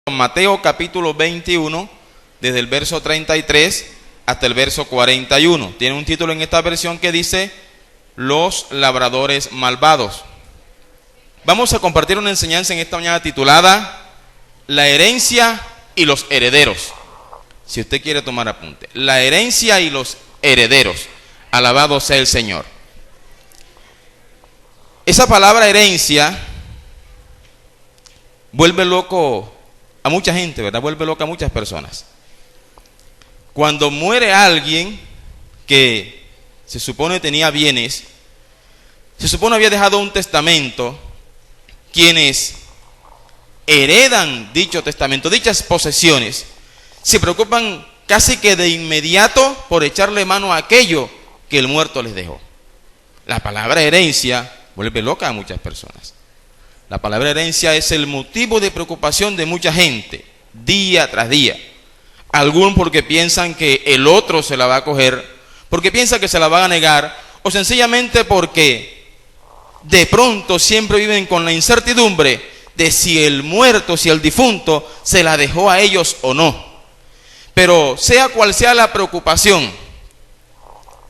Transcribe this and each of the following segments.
Mateo capítulo 21, desde el verso 33 hasta el verso 41. Tiene un título en esta versión que dice: Los labradores malvados. Vamos a compartir una enseñanza en esta mañana titulada La herencia y los herederos. Si usted quiere tomar apunte, la herencia y los herederos. Alabado sea el Señor. Esa palabra herencia vuelve loco a mucha gente, ¿verdad? Vuelve loca a muchas personas. Cuando muere alguien que se supone tenía bienes, se supone había dejado un testamento, quienes heredan dicho testamento, dichas posesiones, se preocupan casi que de inmediato por echarle mano a aquello que el muerto les dejó. La palabra herencia vuelve loca a muchas personas. La palabra herencia es el motivo de preocupación de mucha gente, día tras día. Algunos porque piensan que el otro se la va a coger, porque piensan que se la van a negar, o sencillamente porque de pronto siempre viven con la incertidumbre de si el muerto, si el difunto se la dejó a ellos o no. Pero sea cual sea la preocupación,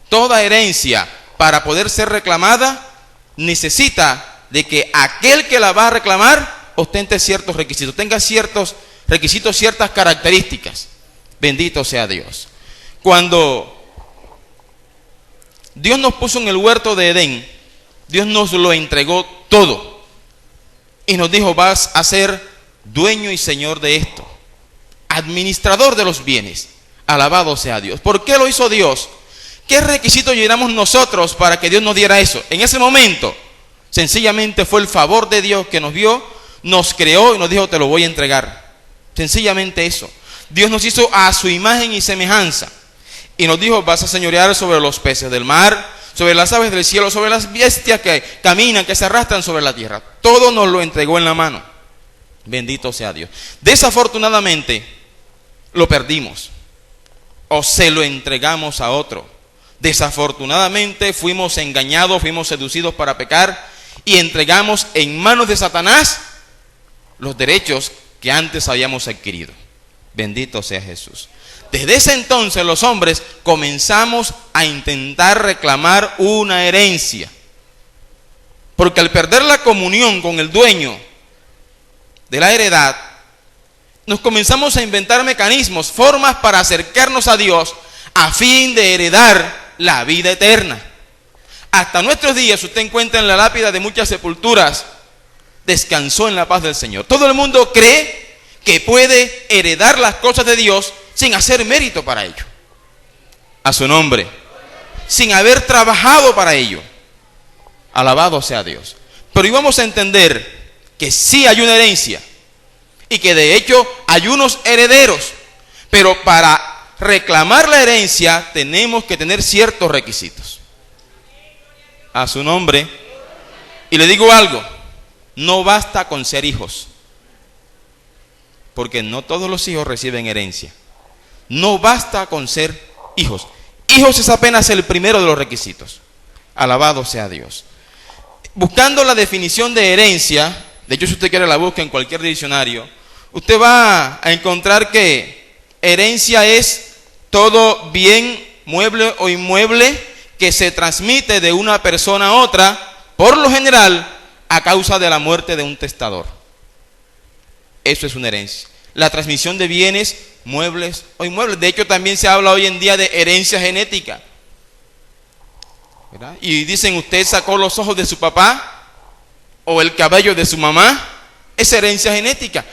toda herencia para poder ser reclamada necesita de que aquel que la va a reclamar ostente ciertos requisitos, tenga ciertos requisitos, ciertas características. Bendito sea Dios. Cuando Dios nos puso en el huerto de Edén, Dios nos lo entregó todo y nos dijo: vas a ser dueño y señor de esto, administrador de los bienes. Alabado sea Dios. ¿Por qué lo hizo Dios? ¿Qué requisitos llenamos nosotros para que Dios nos diera eso? En ese momento, sencillamente fue el favor de Dios que nos vio, nos creó y nos dijo: te lo voy a entregar. Sencillamente eso. Dios nos hizo a su imagen y semejanza y nos dijo: vas a señorear sobre los peces del mar, sobre las aves del cielo, sobre las bestias que caminan, que se arrastran sobre la tierra. Todo nos lo entregó en la mano. Bendito sea Dios. Desafortunadamente lo perdimos o se lo entregamos a otro. Desafortunadamente fuimos engañados, fuimos seducidos para pecar y entregamos en manos de Satanás los derechos que antes habíamos adquirido. Bendito sea Jesús. Desde ese entonces los hombres comenzamos a intentar reclamar una herencia, porque al perder la comunión con el dueño de la heredad, nos comenzamos a inventar mecanismos, formas para acercarnos a Dios a fin de heredar la vida eterna. Hasta nuestros días usted encuentra en la lápida de muchas sepulturas: descansó en la paz del Señor. Todo el mundo cree que puede heredar las cosas de Dios sin hacer mérito para ello, a su nombre, sin haber trabajado para ello. Alabado sea Dios. Pero íbamos a entender que sí hay una herencia y que de hecho hay unos herederos, pero para reclamar la herencia tenemos que tener ciertos requisitos, a su nombre. Y le digo algo: no basta con ser hijos, porque no todos los hijos reciben herencia. No basta con ser hijos. Hijos es apenas el primero de los requisitos. Alabado sea Dios. Buscando la definición de herencia, de hecho si usted quiere la busca en cualquier diccionario, usted va a encontrar que herencia es todo bien, mueble o inmueble, que se transmite de una persona a otra, por lo general a causa de la muerte de un testador. Eso es una herencia. La transmisión de bienes, muebles o inmuebles. De hecho, también se habla hoy en día de herencia genética, ¿verdad? Y dicen: usted sacó los ojos de su papá o el cabello de su mamá. Es herencia genética.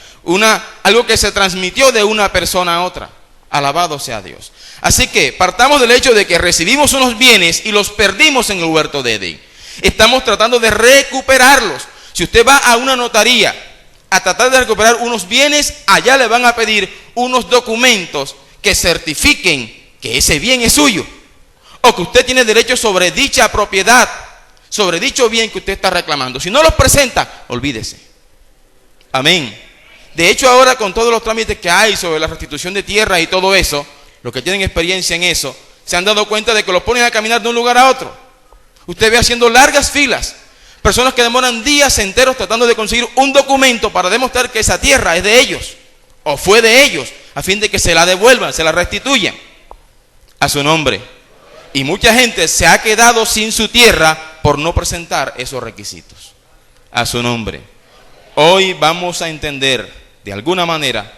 Algo que se transmitió de una persona a otra. Alabado sea Dios. Así que partamos del hecho de que recibimos unos bienes y los perdimos en el huerto de Edén. Estamos tratando de recuperarlos. Si usted va a una notaría a tratar de recuperar unos bienes, allá le van a pedir unos documentos que certifiquen que ese bien es suyo, o que usted tiene derecho sobre dicha propiedad, sobre dicho bien que usted está reclamando. Si no los presenta, olvídese. Amén. De hecho, ahora con todos los trámites que hay sobre la restitución de tierra y todo eso, los que tienen experiencia en eso se han dado cuenta de que los ponen a caminar de un lugar a otro. Usted ve haciendo largas filas Personas que demoran días enteros tratando de conseguir un documento para demostrar que esa tierra es de ellos o fue de ellos, a fin de que se la devuelvan, se la restituyan a su nombre. Y mucha gente se ha quedado sin su tierra por no presentar esos requisitos a su nombre. Hoy vamos a entender de alguna manera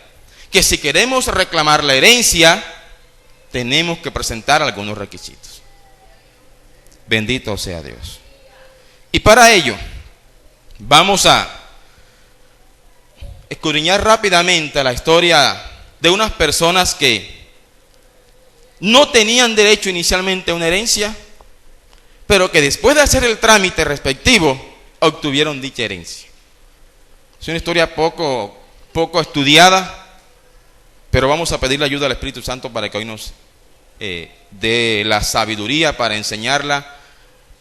que si queremos reclamar la herencia, tenemos que presentar algunos requisitos. Bendito sea Dios. Y para ello, vamos a escudriñar rápidamente la historia de unas personas que no tenían derecho inicialmente a una herencia, pero que después de hacer el trámite respectivo, obtuvieron dicha herencia. Es una historia poco estudiada, pero vamos a pedirle ayuda al Espíritu Santo para que hoy nos dé la sabiduría para enseñarla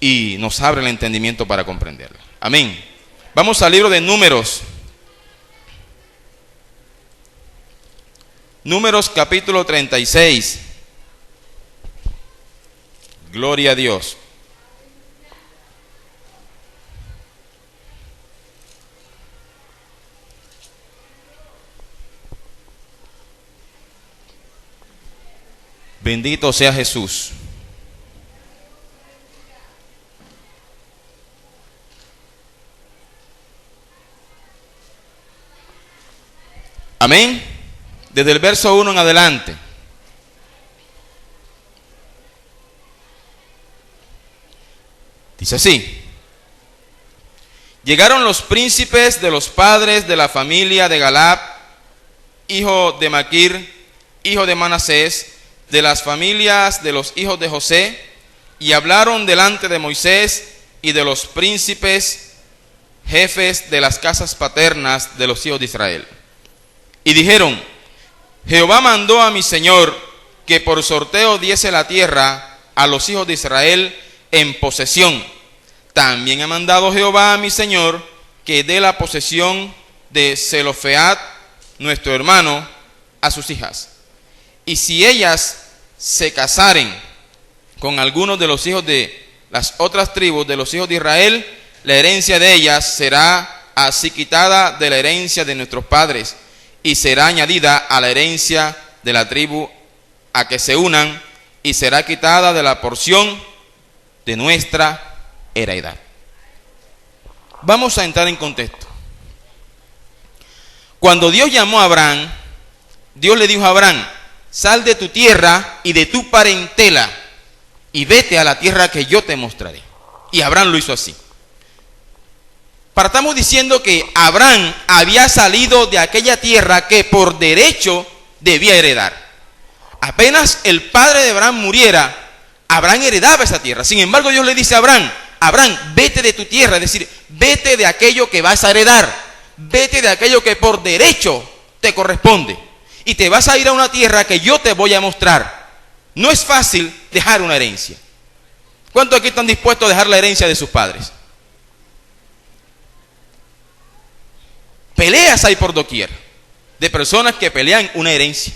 y nos abra el entendimiento para comprenderla. Amén. Vamos al libro de Números. Números capítulo 36. Gloria a Dios. Bendito sea Jesús. Amén. Desde el verso 1 en adelante. Dice así: llegaron los príncipes de los padres de la familia de Galad, hijo de Maquir, hijo de Manasés, de las familias de los hijos de José, y hablaron delante de Moisés y de los príncipes, jefes de las casas paternas de los hijos de Israel. Y dijeron: Jehová mandó a mi señor que por sorteo diese la tierra a los hijos de Israel en posesión. También ha mandado Jehová a mi señor que dé la posesión de Zelofead, nuestro hermano, a sus hijas. Y si ellas se casaren con algunos de los hijos de las otras tribus de los hijos de Israel, la herencia de ellas será así quitada de la herencia de nuestros padres, y será añadida a la herencia de la tribu a que se unan, y será quitada de la porción de nuestra heredad. Vamos a entrar en contexto. Cuando Dios llamó a Abraham, Dios le dijo a Abraham: sal de tu tierra y de tu parentela y vete a la tierra que yo te mostraré. Y Abraham lo hizo así. Partamos diciendo que Abraham había salido de aquella tierra que por derecho debía heredar. Apenas el padre de Abraham muriera, Abraham heredaba esa tierra. Sin embargo, Dios le dice a Abraham: Abraham, vete de tu tierra, es decir, vete de aquello que vas a heredar, vete de aquello que por derecho te corresponde, y te vas a ir a una tierra que yo te voy a mostrar. No es fácil dejar una herencia. ¿Cuántos aquí están dispuestos a dejar la herencia de sus padres? Peleas hay por doquier, de personas que pelean una herencia.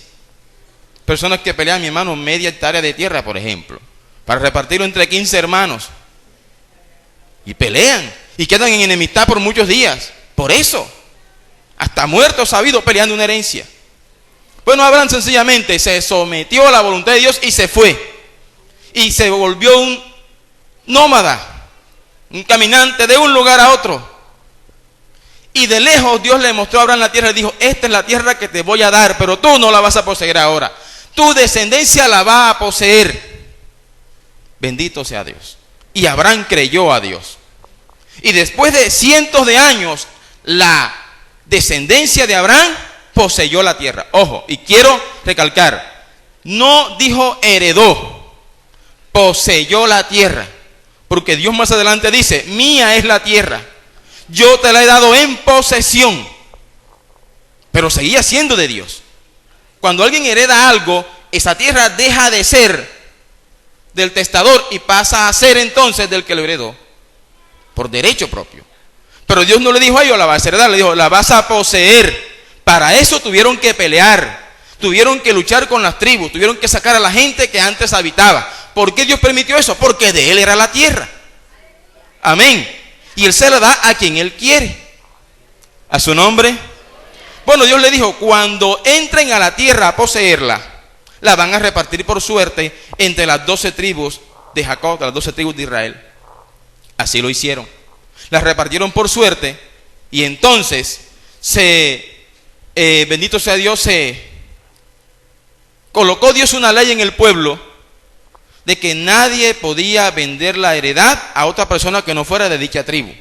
Personas que pelean, mi hermano, media hectárea de tierra, por ejemplo, para repartirlo entre 15 hermanos. Y pelean, y quedan en enemistad por muchos días. Por eso, hasta muertos ha habido peleando una herencia. Bueno, Abraham sencillamente se sometió a la voluntad de Dios y se fue. Y se volvió un nómada, un caminante de un lugar a otro. Y de lejos Dios le mostró a Abraham la tierra y dijo: esta es la tierra que te voy a dar, pero tú no la vas a poseer ahora. Tu descendencia la va a poseer. Bendito sea Dios. Y Abraham creyó a Dios. Y después de cientos de años, la descendencia de Abraham poseyó la tierra. Ojo, y quiero recalcar, no dijo heredó, poseyó la tierra. Porque Dios más adelante dice: mía es la tierra, yo te la he dado en posesión. Pero seguía siendo de Dios. Cuando alguien hereda algo, esa tierra deja de ser del testador y pasa a ser entonces del que lo heredó, por derecho propio. Pero Dios no le dijo a ellos: la vas a heredar, le dijo: la vas a poseer. Para eso tuvieron que pelear, tuvieron que luchar con las tribus, tuvieron que sacar a la gente que antes habitaba. ¿Por qué Dios permitió eso? Porque de Él era la tierra. Amén. Y Él se la da a quien Él quiere. A su nombre. Bueno, Dios le dijo, cuando entren a la tierra a poseerla, la van a repartir por suerte entre las 12 tribus de Jacob, las 12 tribus de Israel. Así lo hicieron. Las repartieron por suerte y entonces bendito sea Dios, se colocó Dios una ley en el pueblo de que nadie podía vender la heredad a otra persona que no fuera de dicha tribu,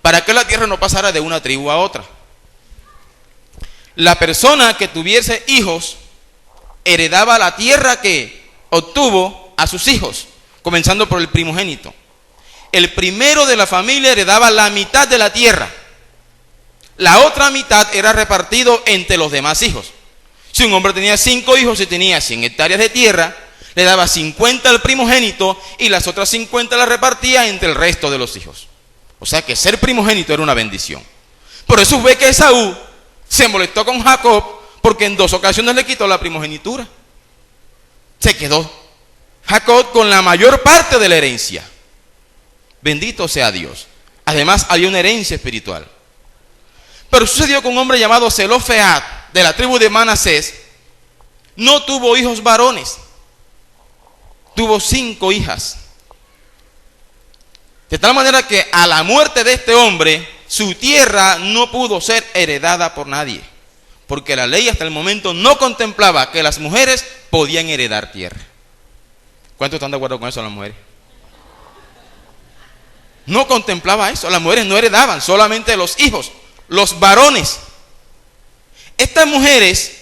para que la tierra no pasara de una tribu a otra. La persona que tuviese hijos heredaba la tierra que obtuvo a sus hijos, comenzando por el primogénito. El primero de la familia heredaba la mitad de la tierra. La otra mitad era repartido entre los demás hijos. Si un hombre tenía 5 hijos y tenía 100 hectáreas de tierra, le daba 50 al primogénito y las otras 50 las repartía entre el resto de los hijos. O sea que ser primogénito era una bendición. Por eso ve que Esaú se molestó con Jacob porque en 2 ocasiones le quitó la primogenitura. Se quedó Jacob con la mayor parte de la herencia. Bendito sea Dios. Además había una herencia espiritual. Pero sucedió con un hombre llamado Zelofead, de la tribu de Manasés. No tuvo hijos varones. Tuvo 5 hijas. De tal manera que a la muerte de este hombre, su tierra no pudo ser heredada por nadie. Porque la ley hasta el momento no contemplaba que las mujeres podían heredar tierra. ¿Cuántos están de acuerdo con eso las mujeres? No contemplaba eso. Las mujeres no heredaban, solamente los hijos, los varones. Estas mujeres,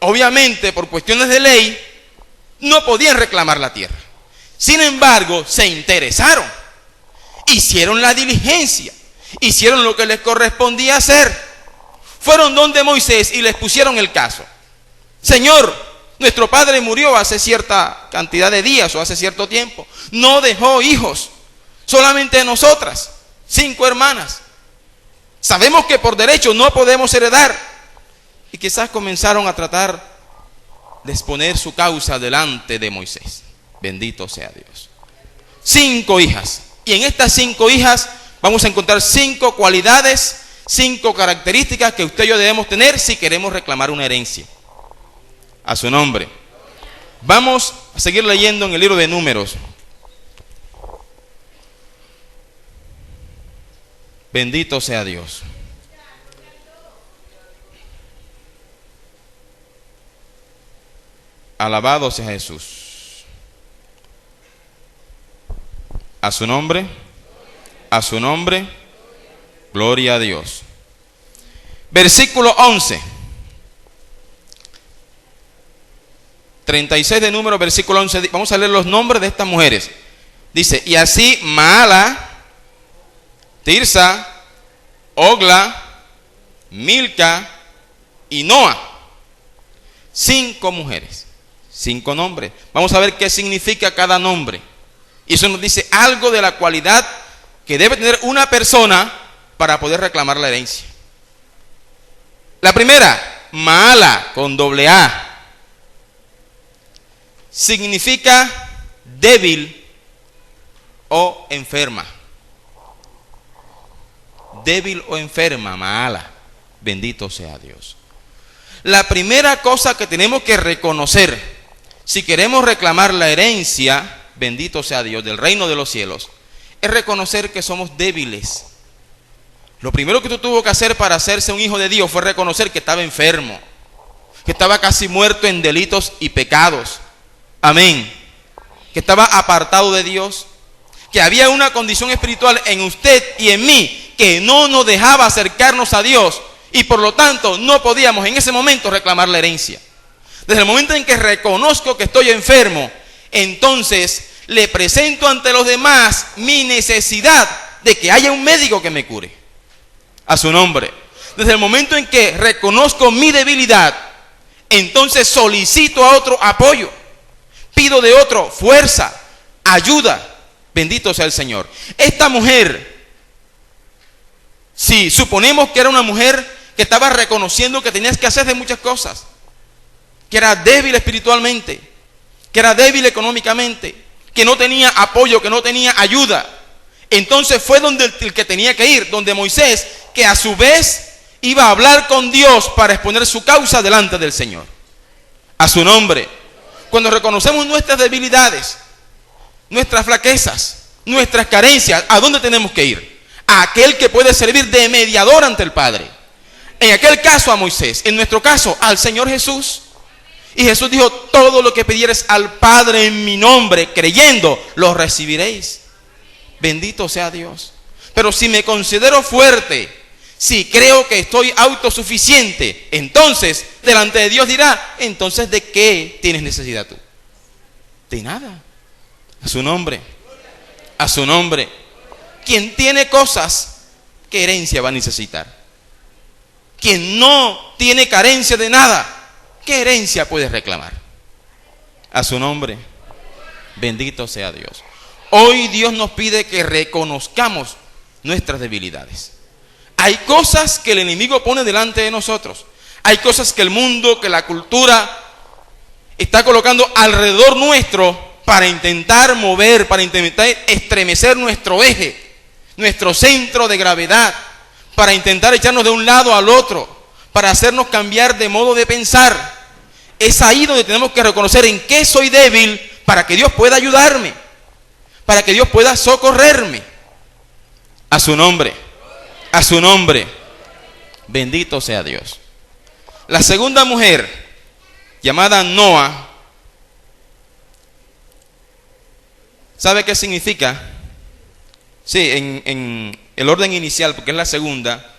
obviamente por cuestiones de ley, no podían reclamar la tierra. Sin embargo, se interesaron, hicieron la diligencia, hicieron lo que les correspondía hacer. Fueron donde Moisés y les pusieron el caso. Señor, nuestro padre murió hace cierta cantidad de días o hace cierto tiempo. No dejó hijos, solamente nosotras, 5 hermanas. Sabemos que por derecho no podemos heredar. Y quizás comenzaron a tratar de exponer su causa delante de Moisés. Bendito sea Dios. 5 hijas. Y en estas 5 hijas vamos a encontrar 5 cualidades, 5 características que usted y yo debemos tener si queremos reclamar una herencia. A su nombre. Vamos a seguir leyendo en el libro de Números. Bendito sea Dios. Alabado sea Jesús. A su nombre. A su nombre. Gloria a Dios. Versículo 11. 36 de Números, versículo 11. Vamos a leer los nombres de estas mujeres. Dice, y así Maala, Tirsa, Ogla, Milca y Noa. 5 mujeres, 5 nombres. Vamos a ver qué significa cada nombre. Y eso nos dice algo de la cualidad que debe tener una persona para poder reclamar la herencia. La primera, Maala, con doble A. Significa débil o enferma. Débil o enferma, Maala. Bendito sea Dios. La primera cosa que tenemos que reconocer si queremos reclamar la herencia, bendito sea Dios, del reino de los cielos, es reconocer que somos débiles. Lo primero que tú tuvo que hacer para hacerse un hijo de Dios fue reconocer que estaba enfermo, que estaba casi muerto en delitos y pecados. Amén. Que estaba apartado de Dios, que había una condición espiritual en usted y en mí que no nos dejaba acercarnos a Dios y por lo tanto no podíamos en ese momento reclamar la herencia. Desde el momento en que reconozco que estoy enfermo, entonces le presento ante los demás mi necesidad de que haya un médico que me cure. A su nombre. Desde el momento en que reconozco mi debilidad, entonces solicito a otro apoyo. Pido de otro fuerza, ayuda. Bendito sea el Señor. Esta mujer, si suponemos que era una mujer que estaba reconociendo que tenías que hacer de muchas cosas, que era débil espiritualmente, que era débil económicamente, que no tenía apoyo, que no tenía ayuda, entonces fue donde el que tenía que ir, donde Moisés, que a su vez iba a hablar con Dios para exponer su causa delante del Señor. A su nombre. Cuando reconocemos nuestras debilidades, nuestras flaquezas, nuestras carencias, ¿a dónde tenemos que ir? A aquel que puede servir de mediador ante el Padre. En aquel caso a Moisés, en nuestro caso al Señor Jesús. Y Jesús dijo: todo lo que pidieres al Padre en mi nombre, creyendo, lo recibiréis. Bendito sea Dios. Pero si me considero fuerte, si creo que estoy autosuficiente, entonces delante de Dios dirá: entonces ¿de qué tienes necesidad tú? De nada. A su nombre. A su nombre. Quien tiene cosas, ¿qué herencia va a necesitar? Quien no tiene carencia de nada, ¿qué herencia puede reclamar? A su nombre. Bendito sea Dios. Hoy Dios nos pide que reconozcamos nuestras debilidades. Hay cosas que el enemigo pone delante de nosotros. Hay cosas que el mundo, que la cultura está colocando alrededor nuestro para intentar mover, para intentar estremecer nuestro eje, nuestro centro de gravedad, para intentar echarnos de un lado al otro, para hacernos cambiar de modo de pensar. Es ahí donde tenemos que reconocer en qué soy débil para que Dios pueda ayudarme, para que Dios pueda socorrerme. A su nombre. A su nombre. Bendito sea Dios. La segunda mujer, llamada Noa, ¿sabe qué significa? Sí, en el orden inicial, porque es la segunda,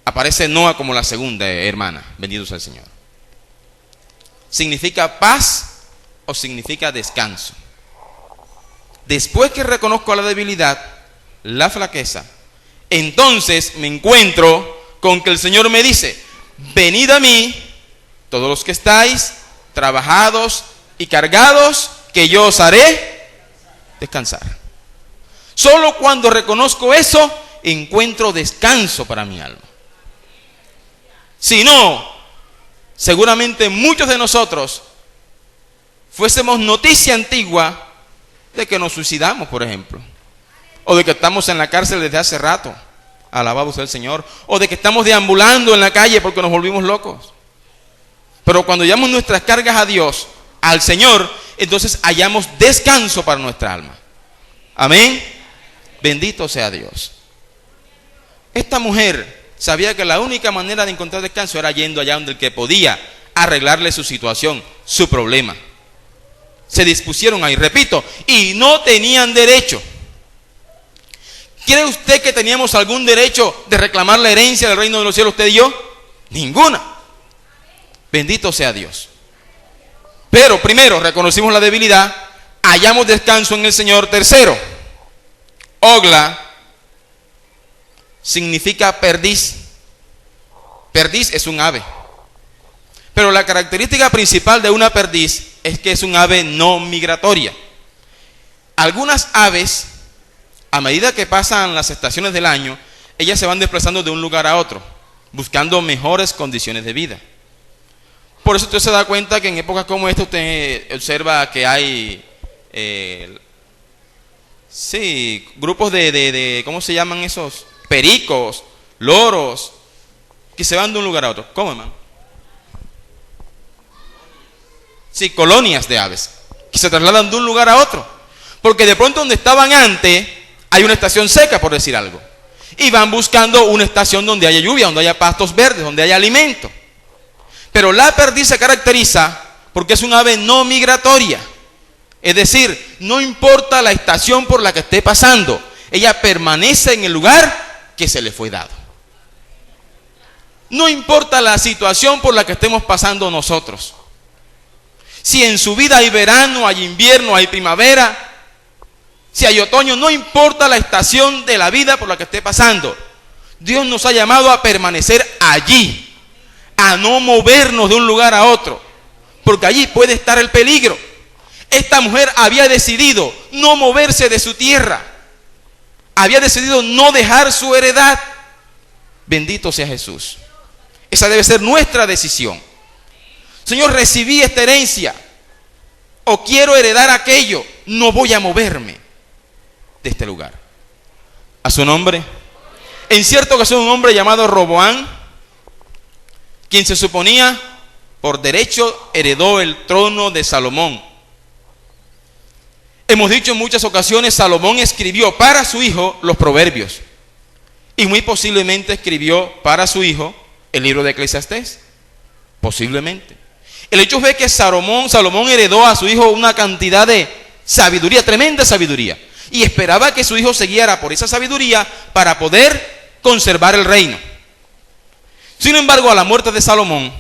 aparece Noa como la segunda hermana. Bendito sea el Señor. ¿Significa paz o significa descanso? Después que reconozco la debilidad, la flaqueza, entonces me encuentro con que el Señor me dice: venid a mí, todos los que estáis trabajados y cargados, que yo os haré descansar. Solo cuando reconozco eso, encuentro descanso para mi alma. Si no, seguramente muchos de nosotros fuésemos noticia antigua de que nos suicidamos, por ejemplo, o de que estamos en la cárcel desde hace rato, alabado sea el Señor, o de que estamos deambulando en la calle porque nos volvimos locos. Pero cuando llevamos nuestras cargas a Dios, al Señor, entonces hallamos descanso para nuestra alma. Amén. Bendito sea Dios. Esta mujer sabía que la única manera de encontrar descanso era yendo allá donde el que podía arreglarle su situación, su problema. Se dispusieron ahí, repito, y no tenían derecho. ¿Cree usted que teníamos algún derecho de reclamar la herencia del reino de los cielos, usted y yo? Ninguna. Bendito sea Dios. Pero primero, reconocimos la debilidad, hallamos descanso en el Señor. Tercero, Ogla significa perdiz. Perdiz es un ave. Pero la característica principal de una perdiz es que es un ave no migratoria. Algunas aves, a medida que pasan las estaciones del año, ellas se van desplazando de un lugar a otro, buscando mejores condiciones de vida. Por eso usted se da cuenta que en épocas como esta usted observa que hay grupos de ¿cómo se llaman esos? Pericos, loros, que se van de un lugar a otro. ¿Cómo, hermano? Sí, colonias de aves que se trasladan de un lugar a otro, porque de pronto donde estaban antes hay una estación seca, por decir algo, y van buscando una estación donde haya lluvia, donde haya pastos verdes, donde haya alimento. Pero la perdiz se caracteriza porque es un ave no migratoria, es decir, no importa la estación por la que esté pasando, ella permanece en el lugar que se le fue dado. No importa la situación por la que estemos pasando nosotros. Si en su vida hay verano, hay invierno, hay primavera, si hay otoño, no importa la estación de la vida por la que esté pasando, Dios nos ha llamado a permanecer allí, a no movernos de un lugar a otro, porque allí puede estar el peligro. Esta mujer había decidido no moverse de su tierra, había decidido no dejar su heredad. Bendito sea Jesús. Esa debe ser nuestra decisión. Señor, recibí esta herencia o quiero heredar aquello, no voy a moverme de este lugar. A su nombre. En cierta ocasión un hombre llamado Roboam, quien se suponía por derecho heredó el trono de Salomón. Hemos dicho en muchas ocasiones, Salomón escribió para su hijo los proverbios. Y muy posiblemente escribió para su hijo el libro de Eclesiastés. Posiblemente. El hecho fue que Salomón heredó a su hijo una cantidad de sabiduría, tremenda sabiduría. Y esperaba que su hijo se guiara por esa sabiduría para poder conservar el reino. Sin embargo, a la muerte de Salomón,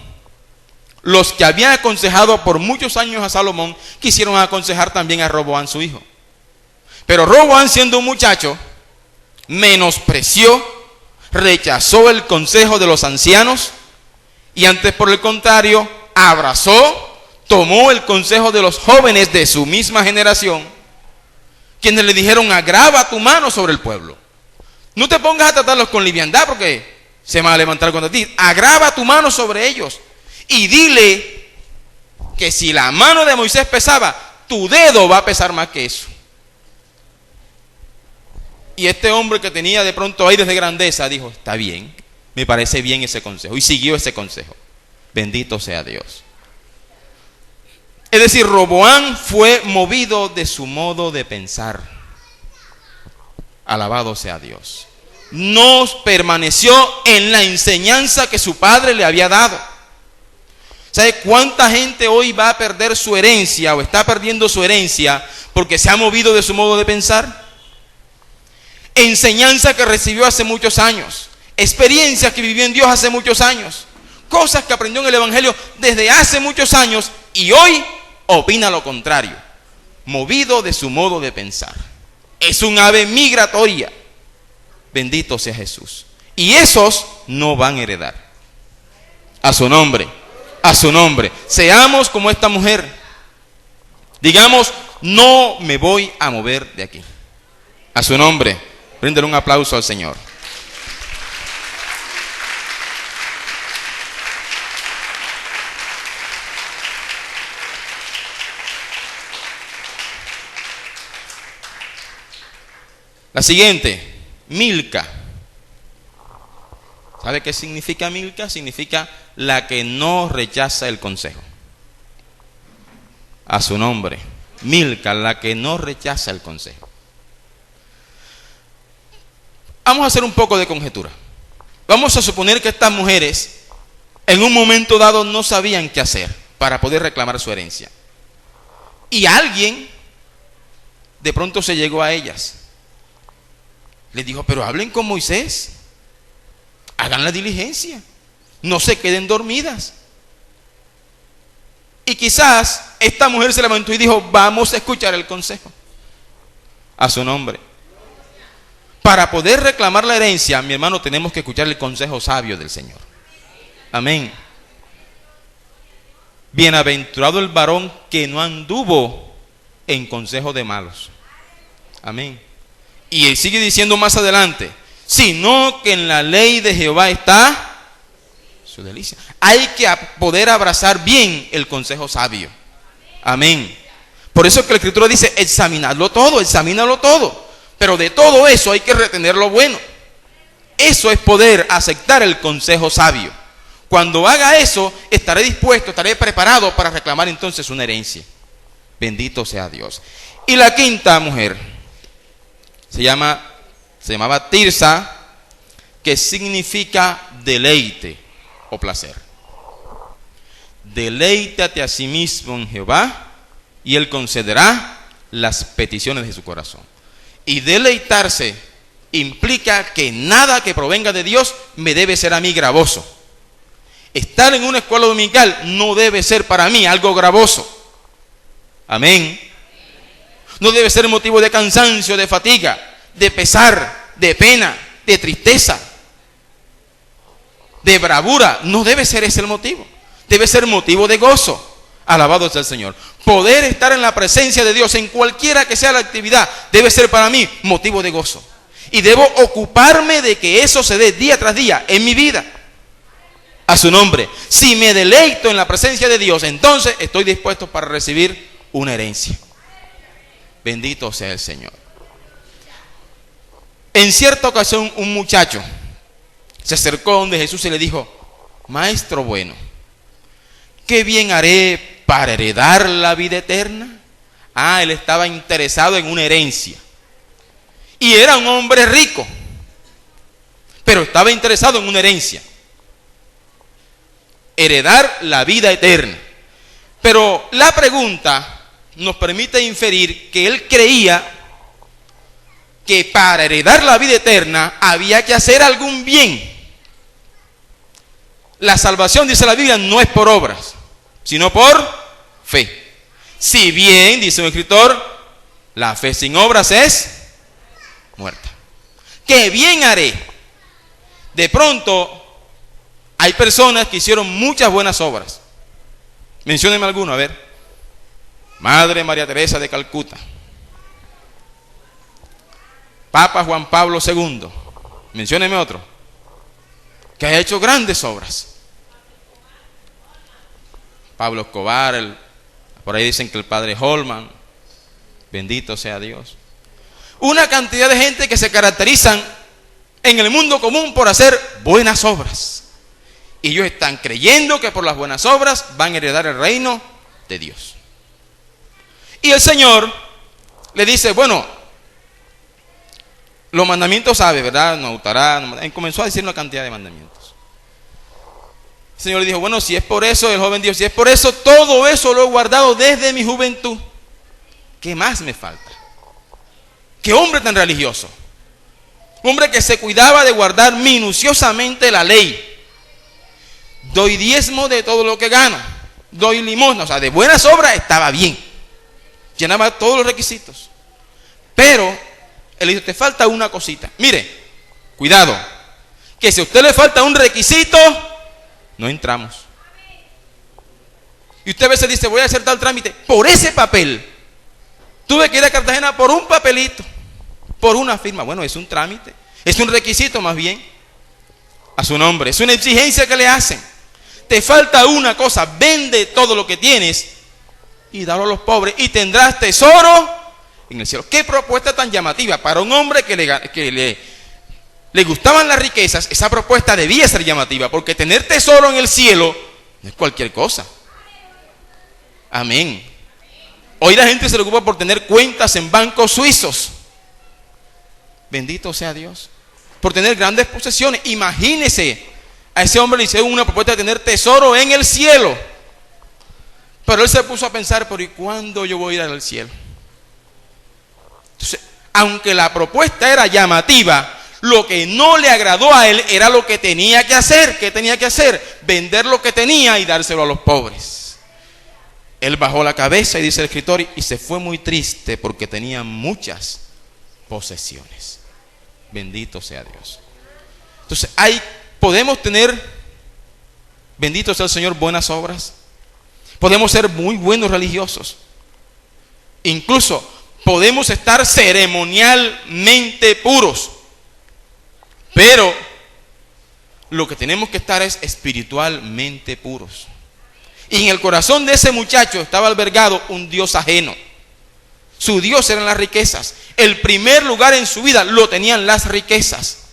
los que habían aconsejado por muchos años a Salomón, quisieron aconsejar también a Roboam su hijo. Pero Roboam, siendo un muchacho, menospreció, rechazó el consejo de los ancianos y antes, por el contrario, abrazó, tomó el consejo de los jóvenes de su misma generación, quienes le dijeron: agrava tu mano sobre el pueblo. No te pongas a tratarlos con liviandad porque se van a levantar contra ti. Agrava tu mano sobre ellos y dile que si la mano de Moisés pesaba, tu dedo va a pesar más que eso. Y este hombre, que tenía de pronto aires de grandeza, dijo: está bien, me parece bien ese consejo, y siguió ese consejo. Bendito sea Dios. Es decir, Roboam fue movido de su modo de pensar. Alabado sea Dios. No permaneció en la enseñanza que su padre le había dado. ¿Sabe cuánta gente hoy va a perder su herencia o está perdiendo su herencia porque se ha movido de su modo de pensar? Enseñanza que recibió hace muchos años, experiencias que vivió en Dios hace muchos años, cosas que aprendió en el Evangelio desde hace muchos años y hoy opina lo contrario, movido de su modo de pensar. Es un ave migratoria. Bendito sea Jesús. Y esos no van a heredar. A su nombre, a su nombre. Seamos como esta mujer. Digamos: no me voy a mover de aquí. A su nombre. Bríndele un aplauso al Señor. La siguiente, Milca. ¿Sabe qué significa Milca? Significa la que no rechaza el consejo. A su nombre, Milca, la que no rechaza el consejo. Vamos a hacer un poco de conjetura. Vamos a suponer que estas mujeres en un momento dado no sabían qué hacer para poder reclamar su herencia. Y alguien de pronto se llegó a ellas. Les dijo: pero hablen con Moisés, hagan la diligencia, no se queden dormidas. Y quizás esta mujer se levantó y dijo: vamos a escuchar el consejo. A su nombre. Para poder reclamar la herencia, mi hermano, tenemos que escuchar el consejo sabio del Señor. Amén. Bienaventurado el varón que no anduvo en consejo de malos. Amén. Y él sigue diciendo más adelante: sino que en la ley de Jehová está su delicia. Hay que poder abrazar bien el consejo sabio. Amén. Por eso que la Escritura dice: examinadlo todo, examínalo todo. Pero de todo eso hay que retener lo bueno. Eso es poder aceptar el consejo sabio. Cuando haga eso, estaré dispuesto, estaré preparado para reclamar entonces una herencia. Bendito sea Dios. Y la quinta mujer se llamaba Tirsa, que significa deleite o placer. Deleítate a sí mismo en Jehová y Él concederá las peticiones de su corazón. Y deleitarse implica que nada que provenga de Dios me debe ser a mí gravoso. Estar en una escuela dominical no debe ser para mí algo gravoso. Amén. No debe ser motivo de cansancio, de fatiga, de pesar, de pena, de tristeza, de bravura. No debe ser ese el motivo. Debe ser motivo de gozo. Alabado sea el Señor. Poder estar en la presencia de Dios en cualquiera que sea la actividad debe ser para mí motivo de gozo. Y debo ocuparme de que eso se dé día tras día en mi vida. A su nombre. Si me deleito en la presencia de Dios, entonces estoy dispuesto para recibir una herencia. Bendito sea el Señor. En cierta ocasión, un muchacho Se acercó donde Jesús y le dijo: Maestro bueno, ¿qué bien haré para heredar la vida eterna? Él estaba interesado en una herencia. Y era un hombre rico, pero estaba interesado en una herencia. Heredar la vida eterna. Pero la pregunta nos permite inferir que él creía que para heredar la vida eterna había que hacer algún bien. La salvación, dice la Biblia, no es por obras, sino por fe. Si bien, dice un escritor, la fe sin obras es muerta. ¿Qué bien haré? De pronto, hay personas que hicieron muchas buenas obras. Menciónenme alguno, a ver. Madre María Teresa de Calcuta. Papa Juan Pablo II. Menciónenme otro. Que haya hecho grandes obras. Pablo Escobar, por ahí dicen que el padre Holman. Bendito sea Dios. Una cantidad de gente que se caracterizan en el mundo común por hacer buenas obras. Y ellos están creyendo que por las buenas obras van a heredar el reino de Dios. Y el Señor le dice: bueno, los mandamientos sabe, ¿verdad? No hurtarás. Comenzó a decir una cantidad de mandamientos. El Señor le dijo: bueno, si es por eso, el joven dijo: si es por eso, todo eso lo he guardado desde mi juventud. ¿Qué más me falta? ¿Qué hombre tan religioso? Un hombre que se cuidaba de guardar minuciosamente la ley. Doy diezmo de todo lo que gano. Doy limosna. O sea, de buenas obras estaba bien. Llenaba todos los requisitos. Pero él dijo: te falta una cosita. Mire, cuidado, que si a usted le falta un requisito, no entramos. Y usted a veces dice: voy a hacer tal trámite. Por ese papel, tuve que ir a Cartagena por un papelito, por una firma. Bueno, es un trámite, es un requisito más bien a su nombre, es una exigencia que le hacen. Te falta una cosa: vende todo lo que tienes y dalo a los pobres y tendrás tesoro en el cielo. Qué propuesta tan llamativa para un hombre que le gustaban las riquezas. Esa propuesta debía ser llamativa, porque tener tesoro en el cielo no es cualquier cosa. Amén. Hoy la gente se preocupa por tener cuentas en bancos suizos. Bendito sea Dios. Por tener grandes posesiones. Imagínese, a ese hombre le hicieron una propuesta de tener tesoro en el cielo. Pero él se puso a pensar: pero ¿y cuándo yo voy a ir al cielo? Entonces, aunque la propuesta era llamativa, lo que no le agradó a él era lo que tenía que hacer. ¿Qué tenía que hacer? Vender lo que tenía y dárselo a los pobres. Él bajó la cabeza, y dice el escritor, y se fue muy triste porque tenía muchas posesiones. Bendito sea Dios. Entonces, podemos tener, bendito sea el Señor, buenas obras. Podemos ser muy buenos religiosos. Incluso podemos estar ceremonialmente puros. Pero lo que tenemos que estar es espiritualmente puros. Y en el corazón de ese muchacho estaba albergado un Dios ajeno. Su Dios eran las riquezas. El primer lugar en su vida lo tenían las riquezas.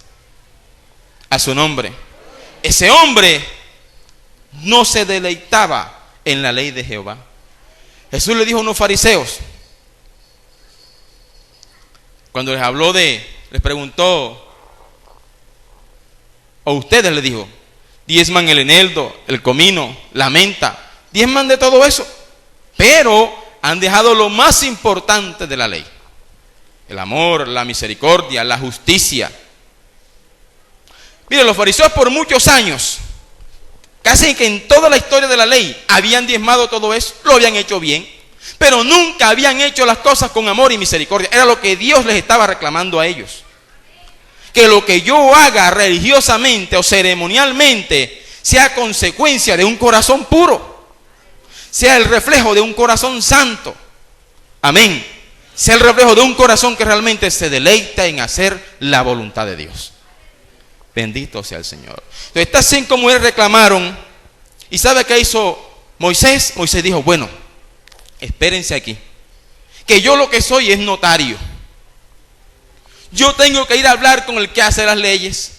A su nombre. Ese hombre no se deleitaba en la ley de Jehová. Jesús le dijo a unos fariseos, cuando les preguntó, o ustedes, le dijo: diezman el eneldo, el comino, la menta, diezman de todo eso, pero han dejado lo más importante de la ley: el amor, la misericordia, la justicia. Miren, los fariseos por muchos años, casi que en toda la historia de la ley, habían diezmado todo eso, lo habían hecho bien, pero nunca habían hecho las cosas con amor y misericordia. Era lo que Dios les estaba reclamando a ellos. Que lo que yo haga religiosamente o ceremonialmente sea consecuencia de un corazón puro, sea el reflejo de un corazón santo. Amén. Sea el reflejo de un corazón que realmente se deleita en hacer la voluntad de Dios. Bendito sea el Señor. Entonces, estas 5 mujeres reclamaron. ¿Y sabe qué hizo Moisés? Moisés dijo: bueno, espérense aquí, que yo lo que soy es notario. Yo tengo que ir a hablar con el que hace las leyes.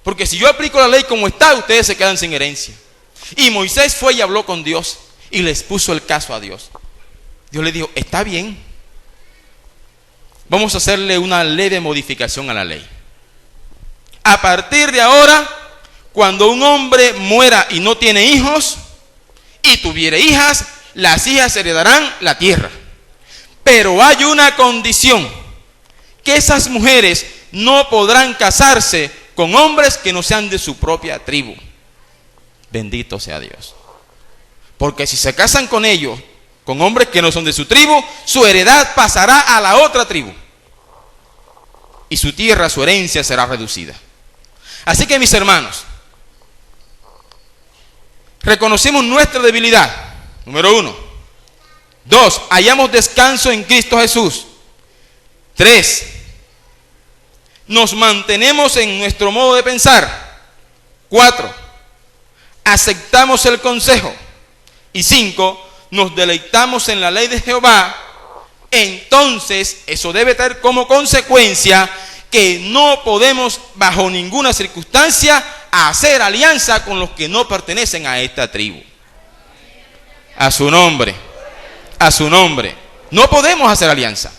Porque si yo aplico la ley como está, ustedes se quedan sin herencia. Y Moisés fue y habló con Dios y les puso el caso a Dios. Dios le dijo, está bien, vamos a hacerle una leve modificación a la ley. A partir de ahora, cuando un hombre muera y no tiene hijos, y tuviere hijas, las hijas heredarán la tierra. Pero hay una condición, que esas mujeres no podrán casarse con hombres que no sean de su propia tribu. Bendito sea Dios. Porque si se casan con ellos, con hombres que no son de su tribu, su heredad pasará a la otra tribu. Y su tierra, su herencia será reducida. Así que mis hermanos, reconocimos nuestra debilidad, número 1. 2, hallamos descanso en Cristo Jesús. 3, nos mantenemos en nuestro modo de pensar. 4, aceptamos el consejo. Y 5, nos deleitamos en la ley de Jehová. Entonces, eso debe tener como consecuencia que no podemos bajo ninguna circunstancia hacer alianza con los que no pertenecen a esta tribu. A su nombre, a su nombre. No podemos hacer alianza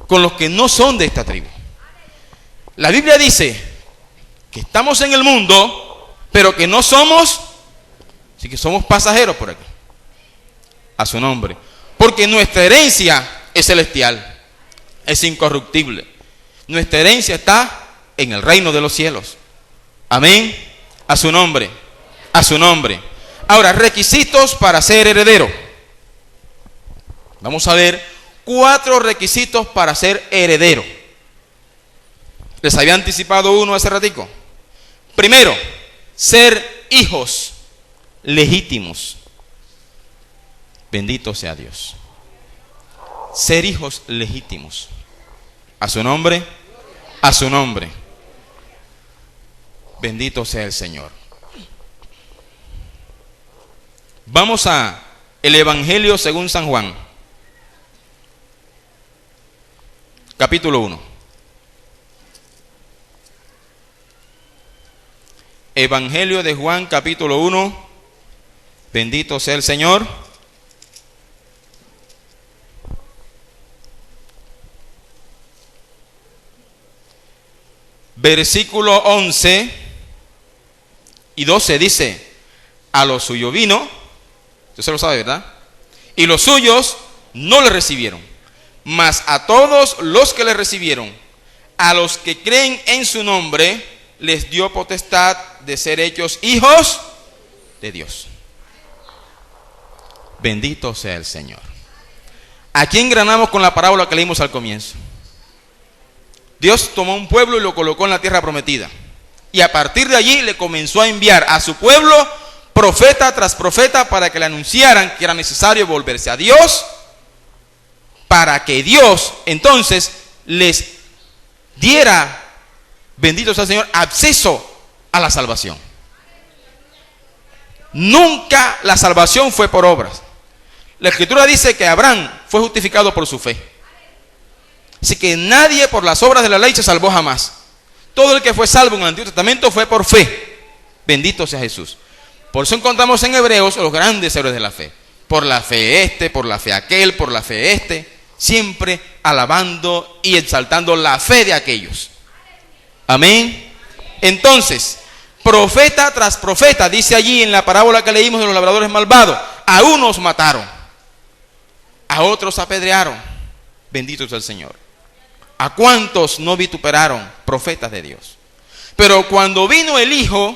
con los que no son de esta tribu. La Biblia dice que estamos en el mundo, pero que no somos, así que somos pasajeros por aquí. A su nombre. Porque nuestra herencia es celestial, es incorruptible. Nuestra herencia está en el reino de los cielos. Amén. A su nombre. A su nombre. Ahora, requisitos para ser heredero. Vamos a ver 4 requisitos para ser heredero. Les había anticipado uno hace ratico. Primero, ser hijos legítimos. Bendito sea Dios. Ser hijos legítimos. A su nombre, a su nombre. Bendito sea el Señor. Vamos a el Evangelio según San Juan, capítulo 1. Evangelio de Juan, capítulo 1. Bendito sea el Señor. Versículo 11 y 12 dice, a lo suyo vino, usted lo sabe, ¿verdad? Y los suyos no le recibieron, mas a todos los que le recibieron, a los que creen en su nombre, les dio potestad de ser hechos hijos de Dios. Bendito sea el Señor. Aquí engranamos con la parábola que leímos al comienzo. Dios tomó un pueblo y lo colocó en la tierra prometida. Y a partir de allí le comenzó a enviar a su pueblo profeta tras profeta para que le anunciaran que era necesario volverse a Dios, para que Dios entonces les diera, bendito sea el Señor, acceso a la salvación. Nunca la salvación fue por obras. La Escritura dice que Abraham fue justificado por su fe. Así que nadie por las obras de la ley se salvó jamás. Todo el que fue salvo en el Antiguo Testamento fue por fe. Bendito sea Jesús. Por eso encontramos en Hebreos los grandes héroes de la fe. Por la fe este, por la fe aquel, por la fe este. Siempre alabando y exaltando la fe de aquellos. Amén. Entonces, profeta tras profeta, dice allí en la parábola que leímos de los labradores malvados, a unos mataron, a otros apedrearon. Bendito sea el Señor. ¿A cuántos no vituperaron? Profetas de Dios. Pero cuando vino el Hijo,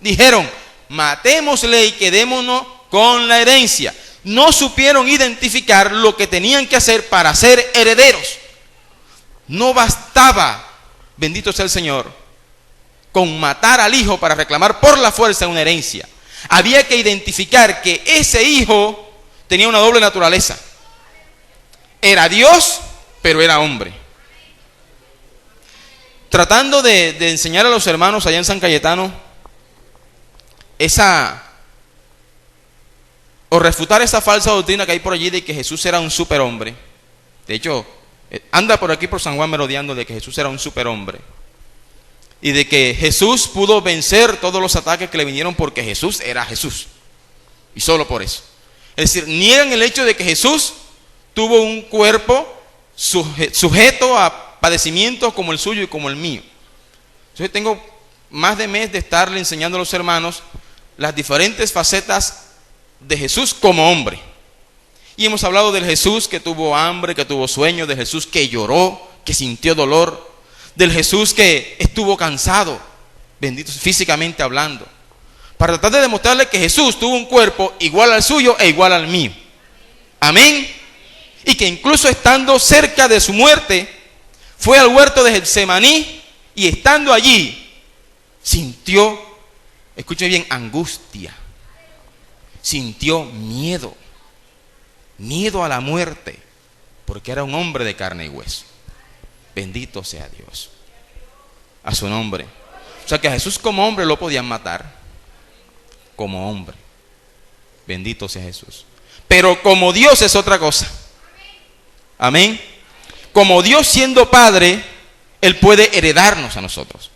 dijeron, matémosle y quedémonos con la herencia. No supieron identificar lo que tenían que hacer para ser herederos. No bastaba, bendito sea el Señor, con matar al Hijo para reclamar por la fuerza una herencia. Había que identificar que ese Hijo tenía una doble naturaleza. Era Dios, pero era hombre. Tratando de enseñar a los hermanos allá en San Cayetano o refutar esa falsa doctrina que hay por allí de que Jesús era un superhombre. De hecho, anda por aquí por San Juan merodeando de que Jesús era un superhombre. y de que Jesús pudo vencer todos los ataques que le vinieron porque Jesús era Jesús. Y solo por eso. Es decir, niegan el hecho de que Jesús tuvo un cuerpo sujeto a padecimientos como el suyo y como el mío. Entonces tengo más de mes de estarle enseñando a los hermanos las diferentes facetas de Jesús como hombre. Y hemos hablado del Jesús que tuvo hambre, que tuvo sueño, del Jesús que lloró, que sintió dolor, del Jesús que estuvo cansado, bendito físicamente hablando, para tratar de demostrarle que Jesús tuvo un cuerpo igual al suyo e igual al mío. Amén. Y que incluso estando cerca de su muerte, fue al huerto de Getsemaní y estando allí, sintió, escuchen bien, angustia, sintió miedo a la muerte, porque era un hombre de carne y hueso. Bendito sea Dios, a su nombre. O sea que a Jesús como hombre lo podían matar, como hombre. Bendito sea Jesús. Pero como Dios es otra cosa. Amén. Como Dios siendo Padre, Él puede heredarnos a nosotros.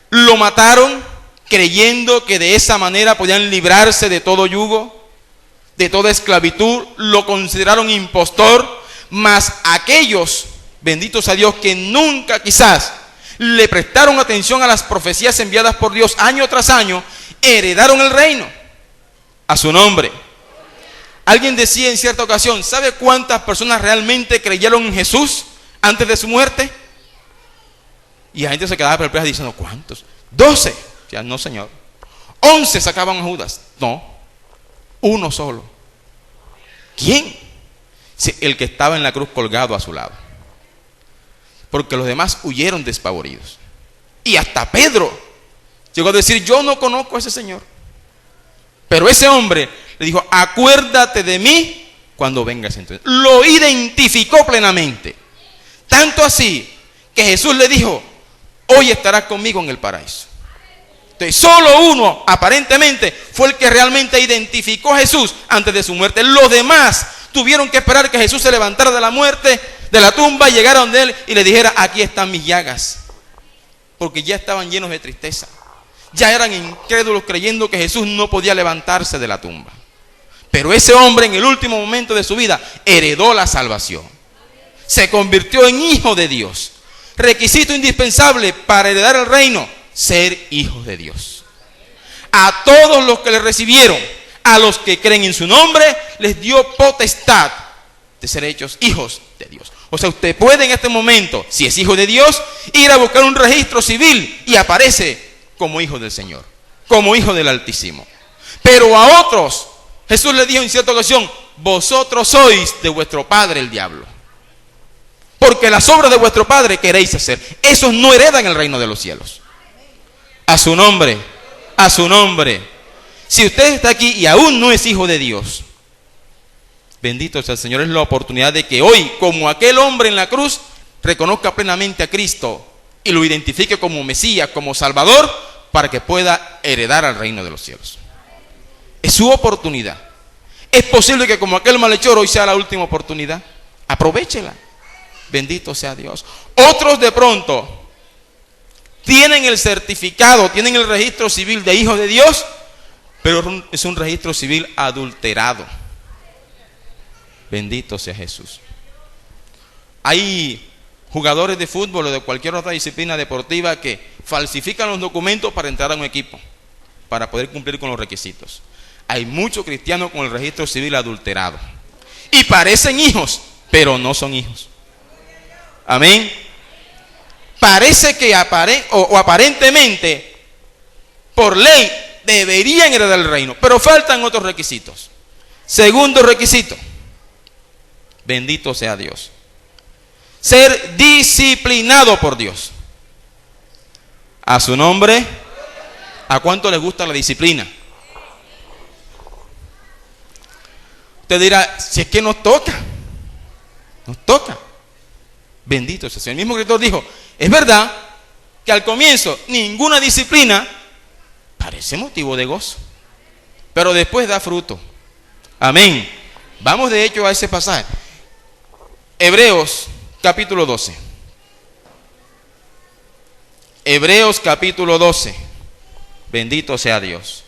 Lo mataron creyendo que de esa manera podían librarse de todo yugo, de toda esclavitud. Lo consideraron impostor, mas aquellos, benditos a Dios, que nunca quizás le prestaron atención a las profecías enviadas por Dios año tras año, heredaron el reino a su nombre. Alguien decía en cierta ocasión, ¿sabe cuántas personas realmente creyeron en Jesús antes de su muerte? Y la gente se quedaba perpleja diciendo, ¿cuántos? 12. Ya, no, señor. 11 sacaban a Judas. No, uno solo. ¿Quién? Sí, el que estaba en la cruz colgado a su lado. Porque los demás huyeron despavoridos. Y hasta Pedro llegó a decir, yo no conozco a ese señor. Pero ese hombre le dijo, acuérdate de mí cuando vengas entonces. Lo identificó plenamente. Tanto así que Jesús le dijo, hoy estarás conmigo en el paraíso. Entonces, solo uno aparentemente fue el que realmente identificó a Jesús antes de su muerte. Los demás tuvieron que esperar que Jesús se levantara de la muerte, de la tumba, y llegara donde él y le dijera, aquí están mis llagas. Porque ya estaban llenos de tristeza. Ya eran incrédulos creyendo que Jesús no podía levantarse de la tumba. Pero ese hombre en el último momento de su vida heredó la salvación. Se convirtió en hijo de Dios. Requisito indispensable para heredar el reino, ser hijos de Dios. A todos los que le recibieron, a los que creen en su nombre, les dio potestad de ser hechos hijos de Dios. O sea, usted puede en este momento, si es hijo de Dios, ir a buscar un registro civil y aparece como hijo del Señor, como hijo del Altísimo. Pero a otros, Jesús les dijo en cierta ocasión, vosotros sois de vuestro padre el diablo, porque las obras de vuestro padre queréis hacer. Esos no heredan el reino de los cielos. A su nombre, a su nombre. Si usted está aquí y aún no es hijo de Dios, bendito sea el Señor, es la oportunidad de que hoy, como aquel hombre en la cruz, reconozca plenamente a Cristo y lo identifique como Mesías, como Salvador, para que pueda heredar al reino de los cielos. Es su oportunidad. Es posible que como aquel malhechor hoy sea la última oportunidad. Aprovéchela. Bendito sea Dios. Otros de pronto tienen el certificado, tienen el registro civil de hijos de Dios, pero es un registro civil adulterado. Bendito sea Jesús. Hay jugadores de fútbol o de cualquier otra disciplina deportiva que falsifican los documentos para entrar a un equipo, para poder cumplir con los requisitos. Hay muchos cristianos con el registro civil adulterado y parecen hijos, pero no son hijos. Amén. Parece que aparentemente por ley deberían heredar el reino, pero faltan otros requisitos. Segundo requisito, bendito sea Dios, ser disciplinado por Dios. A su nombre. ¿A cuánto les gusta la disciplina? Usted dirá, si es que nos toca. Bendito sea el Señor. El mismo Cristo dijo, es verdad que al comienzo ninguna disciplina parece motivo de gozo, pero después da fruto. Amén. Vamos de hecho a ese pasaje. Hebreos capítulo 12. Hebreos capítulo 12. Bendito sea Dios.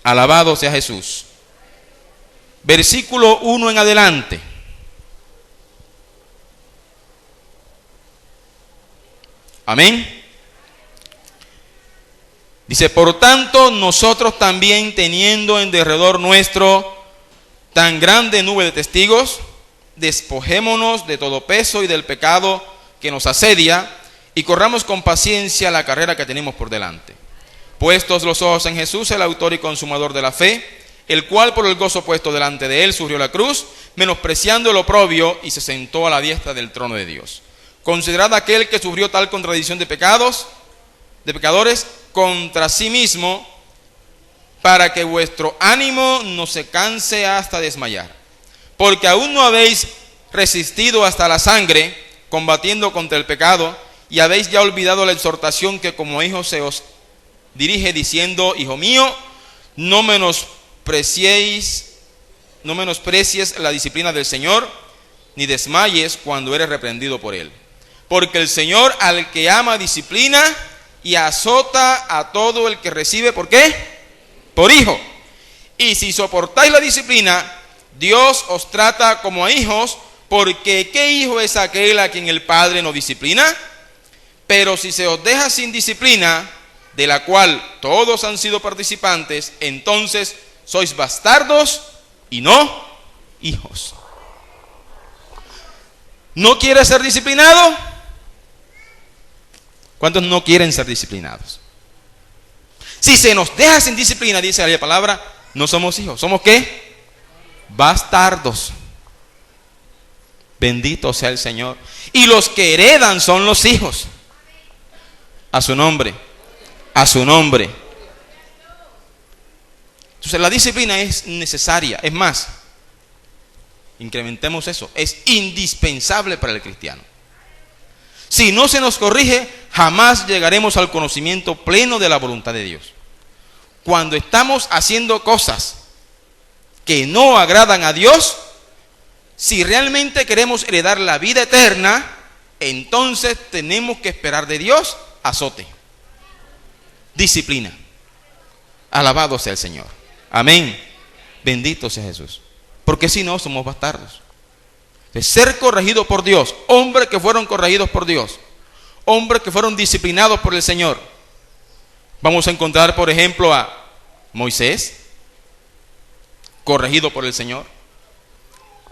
Alabado sea Jesús. Versículo 1 en adelante. Amén. Dice, por tanto, nosotros también, teniendo en derredor nuestro tan grande nube de testigos, despojémonos de todo peso y del pecado que nos asedia, y corramos con paciencia la carrera que tenemos por delante. Puestos los ojos en Jesús, el autor y consumador de la fe, el cual por el gozo puesto delante de él sufrió la cruz, menospreciando el oprobio, y se sentó a la diestra del trono de Dios. Considerad aquel que sufrió tal contradicción de pecadores, contra sí mismo, para que vuestro ánimo no se canse hasta desmayar. Porque aún no habéis resistido hasta la sangre, combatiendo contra el pecado, y habéis ya olvidado la exhortación que como hijos se os dirige, diciendo, hijo mío, no menosprecies la disciplina del Señor, ni desmayes cuando eres reprendido por él. Porque el Señor al que ama disciplina y azota a todo el que recibe, ¿por qué? Por hijo. Y si soportáis la disciplina, Dios os trata como a hijos, porque ¿qué hijo es aquel a quien el Padre no disciplina? Pero si se os deja sin disciplina, de la cual todos han sido participantes, entonces sois bastardos y no hijos. ¿No quieres ser disciplinado? ¿Cuántos no quieren ser disciplinados? Si se nos deja sin disciplina, dice la palabra, no somos hijos. ¿Somos qué? Bastardos. Bendito sea el Señor. Y los que heredan son los hijos. A su nombre. A su nombre. Entonces la disciplina es necesaria. Es más, incrementemos eso. Es indispensable para el cristiano. Si no se nos corrige, jamás llegaremos al conocimiento pleno de la voluntad de Dios. Cuando estamos haciendo cosas que no agradan a Dios, si realmente queremos heredar la vida eterna, entonces tenemos que esperar de Dios azote, disciplina. Alabado sea el Señor. Amén. Bendito sea Jesús. Porque si no, somos bastardos. De ser corregido por Dios, hombres que fueron corregidos por Dios, hombres que fueron disciplinados por el Señor. Vamos a encontrar, por ejemplo, a Moisés, corregido por el Señor.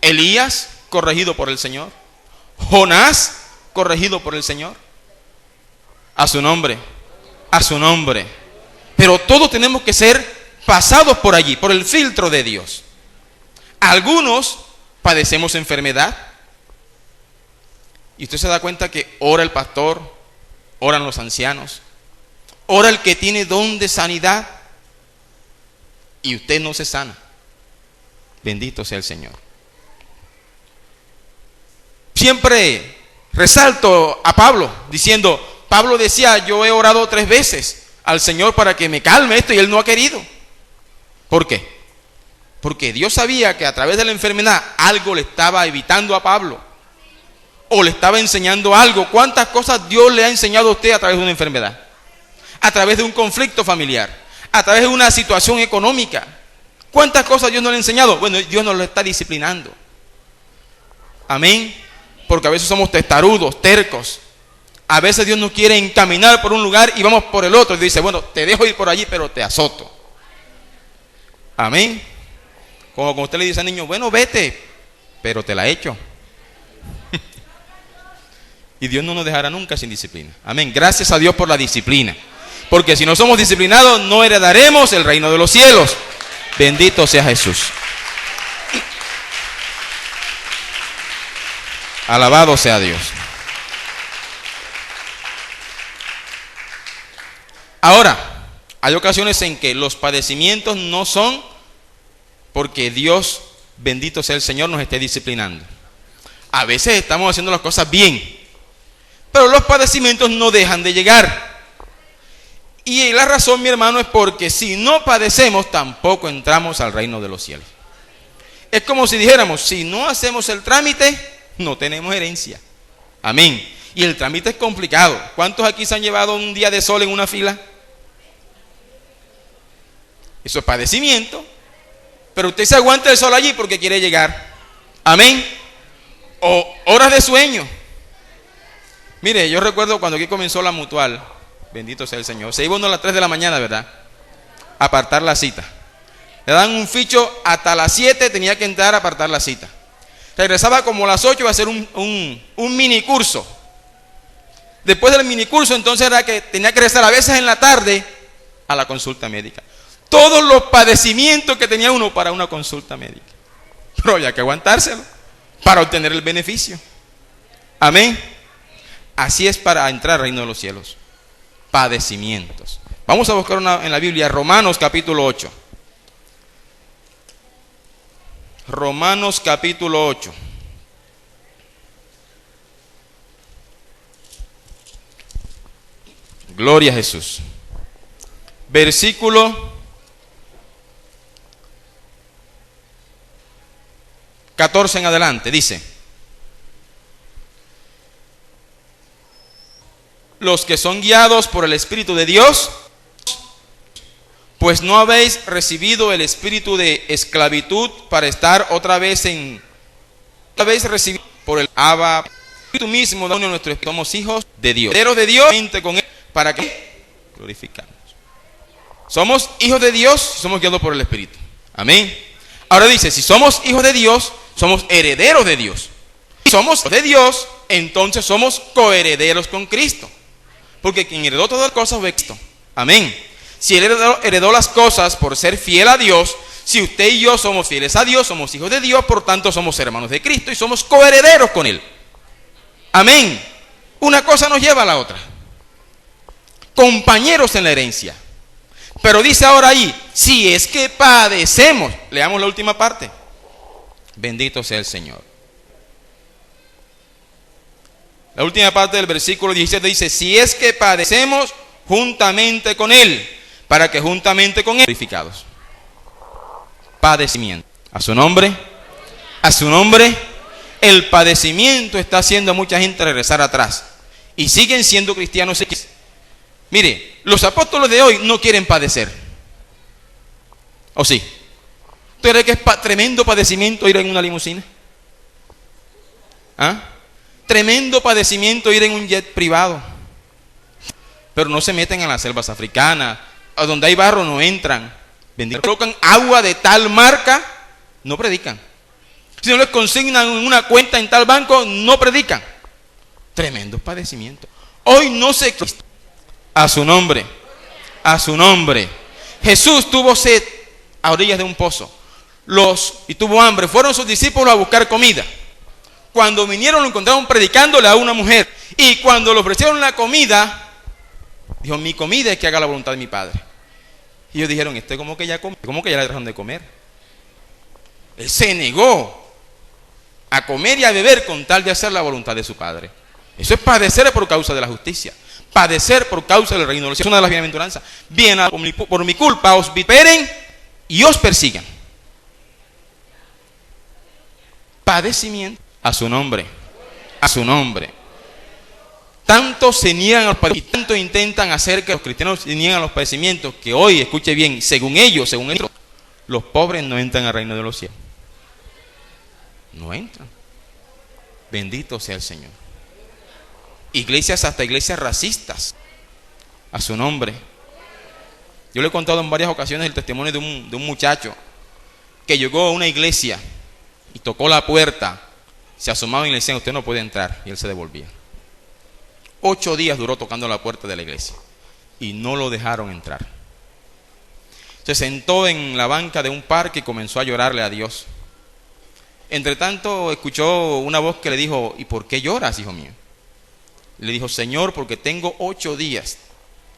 Elías, corregido por el Señor. Jonás, corregido por el Señor. A su nombre, a su nombre. Pero todos tenemos que ser pasados por allí, por el filtro de Dios. Algunos padecemos enfermedad. Y usted se da cuenta que ora el pastor, oran los ancianos, ora el que tiene don de sanidad, y usted no se sana. Bendito sea el Señor. Siempre resalto a Pablo, diciendo, Pablo decía, yo he orado 3 veces al Señor para que me calme esto, y Él no ha querido. ¿Por qué? Porque Dios sabía que a través de la enfermedad algo le estaba evitando a Pablo, o le estaba enseñando algo. ¿Cuántas cosas Dios le ha enseñado a usted a través de una enfermedad? A través de un conflicto familiar, a través de una situación económica. ¿Cuántas cosas Dios no le ha enseñado? Bueno, Dios nos lo está disciplinando. Amén. Porque a veces somos testarudos, tercos. A veces Dios nos quiere encaminar por un lugar y vamos por el otro. Y dice, bueno, te dejo ir por allí, pero te azoto. Amén. Como cuando usted le dice al niño, bueno, vete, pero te la echo. Y Dios no nos dejará nunca sin disciplina. Amén. Gracias a Dios por la disciplina. Porque si no somos disciplinados, no heredaremos el reino de los cielos. Bendito sea Jesús. Alabado sea Dios. Ahora, hay ocasiones en que los padecimientos no son porque Dios, bendito sea el Señor, nos esté disciplinando. A veces estamos haciendo las cosas bien, pero los padecimientos no dejan de llegar. Y la razón, mi hermano, es porque si no padecemos, tampoco entramos al reino de los cielos. Es como si dijéramos, si no hacemos el trámite, no tenemos herencia. Amén. Y el trámite es complicado. ¿Cuántos aquí se han llevado un día de sol en una fila? Eso es padecimiento. Pero usted se aguanta el sol allí porque quiere llegar. Amén. O horas de sueño. Mire, yo recuerdo cuando aquí comenzó la mutual, bendito sea el Señor, se iba uno a las 3 de la mañana, ¿verdad? A apartar la cita. Le dan un ficho, hasta las 7 tenía que entrar a apartar la cita. Regresaba como a las 8 a hacer un mini curso. Después del mini curso, entonces era que tenía que regresar a veces en la tarde a la consulta médica. Todos los padecimientos que tenía uno para una consulta médica. Pero había que aguantárselo para obtener el beneficio. Amén. Así es para entrar al reino de los cielos. Padecimientos. Vamos a buscar en la Biblia, Romanos capítulo 8. Romanos capítulo 8. Gloria a Jesús. Versículo 14 en adelante, dice: los que son guiados por el Espíritu de Dios, pues no habéis recibido el espíritu de esclavitud para estar otra vez habéis recibido por el Abba, Espíritu mismo, de nuestro Espíritu, somos hijos de Dios, herederos de Dios, con él, para que glorificamos. Somos hijos de Dios, somos guiados por el Espíritu. Amén. Ahora dice, si somos hijos de Dios, somos herederos de Dios. Si somos de Dios, entonces somos coherederos con Cristo. Porque quien heredó todas las cosas fue Cristo. Amén. Si Él heredó las cosas por ser fiel a Dios, si usted y yo somos fieles a Dios, somos hijos de Dios, por tanto somos hermanos de Cristo y somos coherederos con Él. Amén. Una cosa nos lleva a la otra. Compañeros en la herencia. Pero dice ahora ahí, si es que padecemos. Leamos la última parte. Bendito sea el Señor. La última parte del versículo 17 dice, si es que padecemos juntamente con Él, para que juntamente con Él glorificados. Padecimiento. A su nombre, el padecimiento está haciendo a mucha gente regresar atrás. Y siguen siendo cristianos. Mire, los apóstoles de hoy no quieren padecer. ¿O sí? ¿Usted cree que es tremendo padecimiento ir en una limusina? ¿Ah? Tremendo padecimiento ir en un jet privado. Pero no se meten en las selvas africanas, a donde hay barro no entran. Colocan agua de tal marca, no predican. Si no les consignan una cuenta en tal banco, no predican. Tremendo padecimiento. Hoy no se... A su nombre, a su nombre. Jesús tuvo sed a orillas de un pozo y tuvo hambre. Fueron sus discípulos a buscar comida. Cuando vinieron lo encontraron predicándole a una mujer. Y cuando le ofrecieron la comida, dijo, mi comida es que haga la voluntad de mi Padre. Y ellos dijeron, como que ya le dejaron de comer. Él se negó a comer y a beber con tal de hacer la voluntad de su Padre. Eso es padecer por causa de la justicia. Padecer por causa del reino de los cielos. Es una de las bienaventuranzas. Bien, por mi culpa os vituperen y os persigan. Padecimiento. A su nombre. A su nombre. Tanto se niegan a los padecimientos y tanto intentan hacer que los cristianos se niegan a los padecimientos que hoy, escuche bien, según ellos, los pobres no entran al reino de los cielos. No entran. Bendito sea el Señor. Iglesias, hasta iglesias racistas. A su nombre. Yo le he contado en varias ocasiones el testimonio de un muchacho que llegó a una iglesia y tocó la puerta, se asomaba y le decían, usted no puede entrar, y él se devolvía. 8 días duró tocando la puerta de la iglesia y no lo dejaron entrar. Se sentó en la banca de un parque y comenzó a llorarle a Dios. Entre tanto escuchó una voz que le dijo, ¿y por qué lloras, hijo mío? Le dijo, Señor, porque tengo 8 días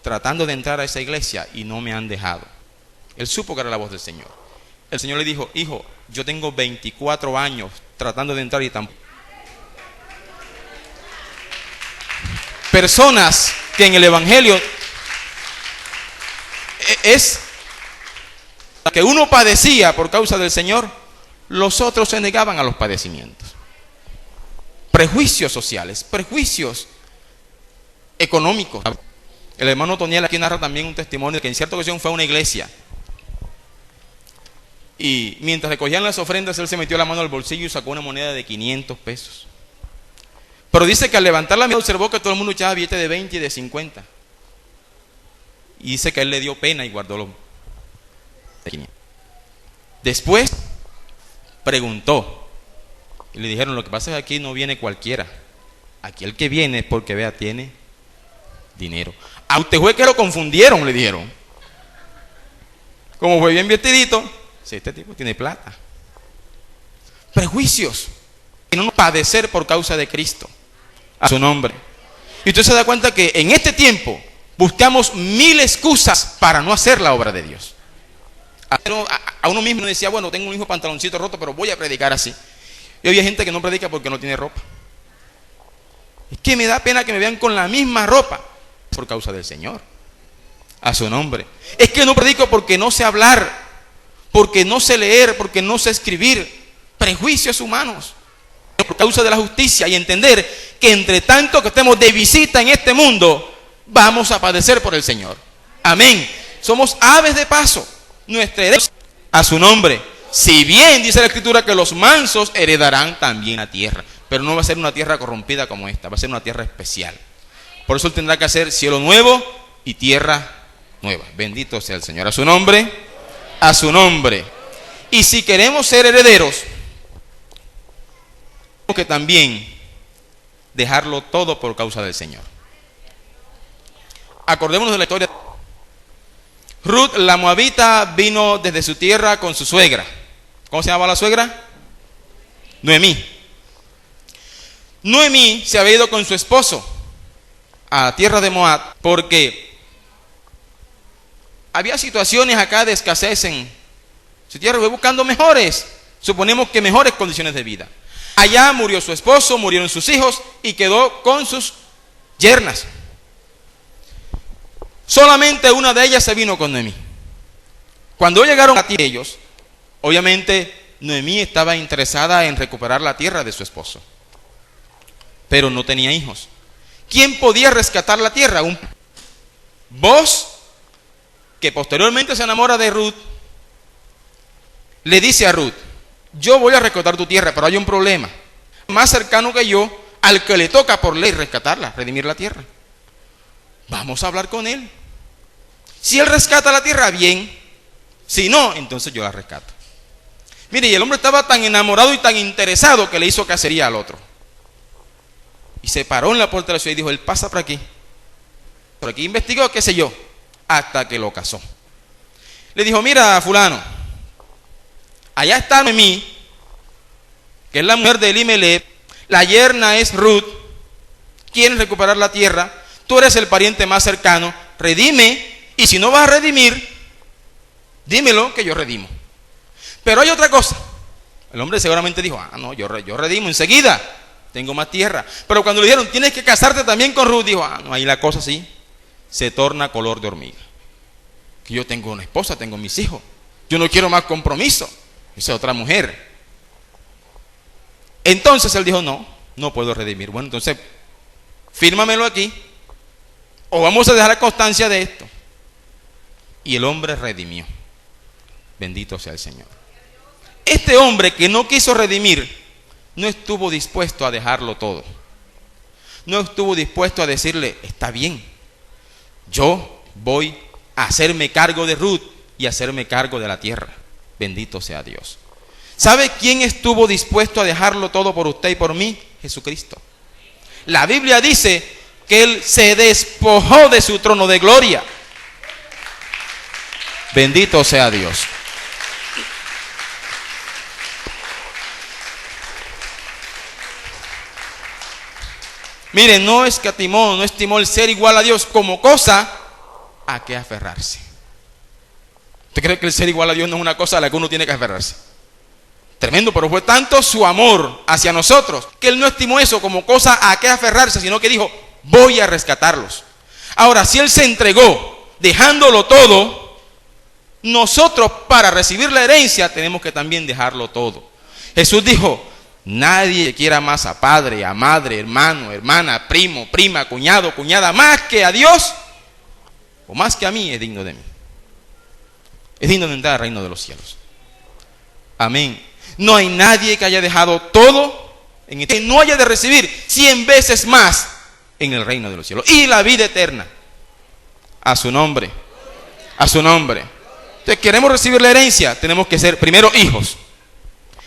tratando de entrar a esa iglesia y no me han dejado. Él supo que era la voz del Señor. El Señor le dijo, hijo, yo tengo 24 años tratando de entrar y tampoco. Personas que en el Evangelio es que uno padecía por causa del Señor, los otros se negaban a los padecimientos. prejuicios sociales, prejuicios económicos. El hermano Toniel aquí narra también un testimonio que en cierta ocasión fue a una iglesia y mientras recogían las ofrendas él se metió la mano al bolsillo y sacó una moneda de 500 pesos. Pero dice que al levantar la mirada observó que todo el mundo echaba billetes de 20 y de 50. Y dice que a él le dio pena y guardó los de 500. Después preguntó y le dijeron: lo que pasa es que aquí no viene cualquiera, aquí el que viene es porque vea tiene dinero. A usted fue que lo confundieron, le dijeron. Como fue bien vestidito, si este tipo tiene plata. Prejuicios y no padecer por causa de Cristo, a su nombre. Y usted se da cuenta que en este tiempo buscamos 1000 excusas para no hacer la obra de Dios. A uno mismo decía: bueno, tengo un hijo pantaloncito roto, pero voy a predicar así. Y había gente que no predica porque no tiene ropa. Es que me da pena que me vean con la misma ropa por causa del Señor, a su nombre. Es que no predico porque no sé hablar, porque no sé leer, porque no sé escribir. Prejuicios humanos por causa de la justicia, y entender que entre tanto que estemos de visita en este mundo vamos a padecer por el Señor. Amén. Somos aves de paso. Nuestra herencia, a su nombre. Si bien dice la Escritura que los mansos heredarán también la tierra, pero no va a ser una tierra corrompida como esta, va a ser una tierra especial. Por eso él tendrá que hacer cielo nuevo y tierra nueva. Bendito sea el Señor. A su nombre, a su nombre. Y si queremos ser herederos, tenemos que también dejarlo todo por causa del Señor. Acordémonos de la historia. Ruth, la moabita, vino desde su tierra con su suegra. ¿Cómo se llamaba la suegra? Noemí. Noemí se había ido con su esposo a tierra de Moab porque había situaciones acá de escasez en su tierra. Fue buscando mejores, suponemos que mejores condiciones de vida. Allá murió su esposo, murieron sus hijos y quedó con sus yernas. Solamente una de ellas se vino con Noemí. Cuando llegaron a ellos, obviamente Noemí estaba interesada en recuperar la tierra de su esposo, pero no tenía hijos. ¿Quién podía rescatar la tierra? Un Boaz, que posteriormente se enamora de Ruth, le dice a Ruth: yo voy a rescatar tu tierra, pero hay un problema. Más cercano que yo, al que le toca por ley rescatarla, redimir la tierra. Vamos a hablar con él. Si él rescata la tierra, bien. Si no, entonces yo la rescato. Mire, y el hombre estaba tan enamorado y tan interesado que le hizo cacería al otro. Y se paró en la puerta de la ciudad y dijo: él pasa por aquí. Por aquí investigó, qué sé yo, hasta que lo casó. Le dijo: mira, fulano, allá está Noemí, que es la mujer de Elimelech, la yerna es Ruth, quieren recuperar la tierra, tú eres el pariente más cercano, redime, y si no vas a redimir, dímelo que yo redimo. Pero hay otra cosa. El hombre seguramente dijo: no, yo redimo enseguida, tengo más tierra. Pero cuando le dijeron: tienes que casarte también con Ruth, dijo: no, ahí la cosa sí se torna color de hormiga. Que yo tengo una esposa, tengo mis hijos, yo no quiero más compromiso, esa es otra mujer. Entonces él dijo: no puedo redimir. Bueno, entonces fírmamelo aquí, o vamos a dejar constancia de esto. Y el hombre redimió. Bendito sea el Señor. Este hombre que no quiso redimir no estuvo dispuesto a dejarlo todo. No estuvo dispuesto a decirle: está bien, yo voy a hacerme cargo de Ruth y hacerme cargo de la tierra. Bendito sea Dios. ¿Sabe quién estuvo dispuesto a dejarlo todo por usted y por mí? Jesucristo. La Biblia dice que Él se despojó de su trono de gloria. Bendito sea Dios. Mire, no escatimó, no estimó el ser igual a Dios como cosa a que aferrarse. ¿Usted cree que el ser igual a Dios no es una cosa a la que uno tiene que aferrarse? Tremendo, pero fue tanto su amor hacia nosotros que Él no estimó eso como cosa a que aferrarse, sino que dijo: voy a rescatarlos. Ahora, si Él se entregó dejándolo todo, nosotros para recibir la herencia tenemos que también dejarlo todo. Jesús dijo: Nadie quiera más a padre, a madre, hermano, hermana, primo, prima, cuñado, cuñada, más que a Dios, o más que a mí, es digno de mí. Es digno de entrar al reino de los cielos. Amén. No hay nadie que haya dejado todo, que no haya de recibir 100 veces más en el reino de los cielos. Y la vida eterna. A su nombre. A su nombre. Entonces, queremos recibir la herencia, tenemos que ser primero hijos.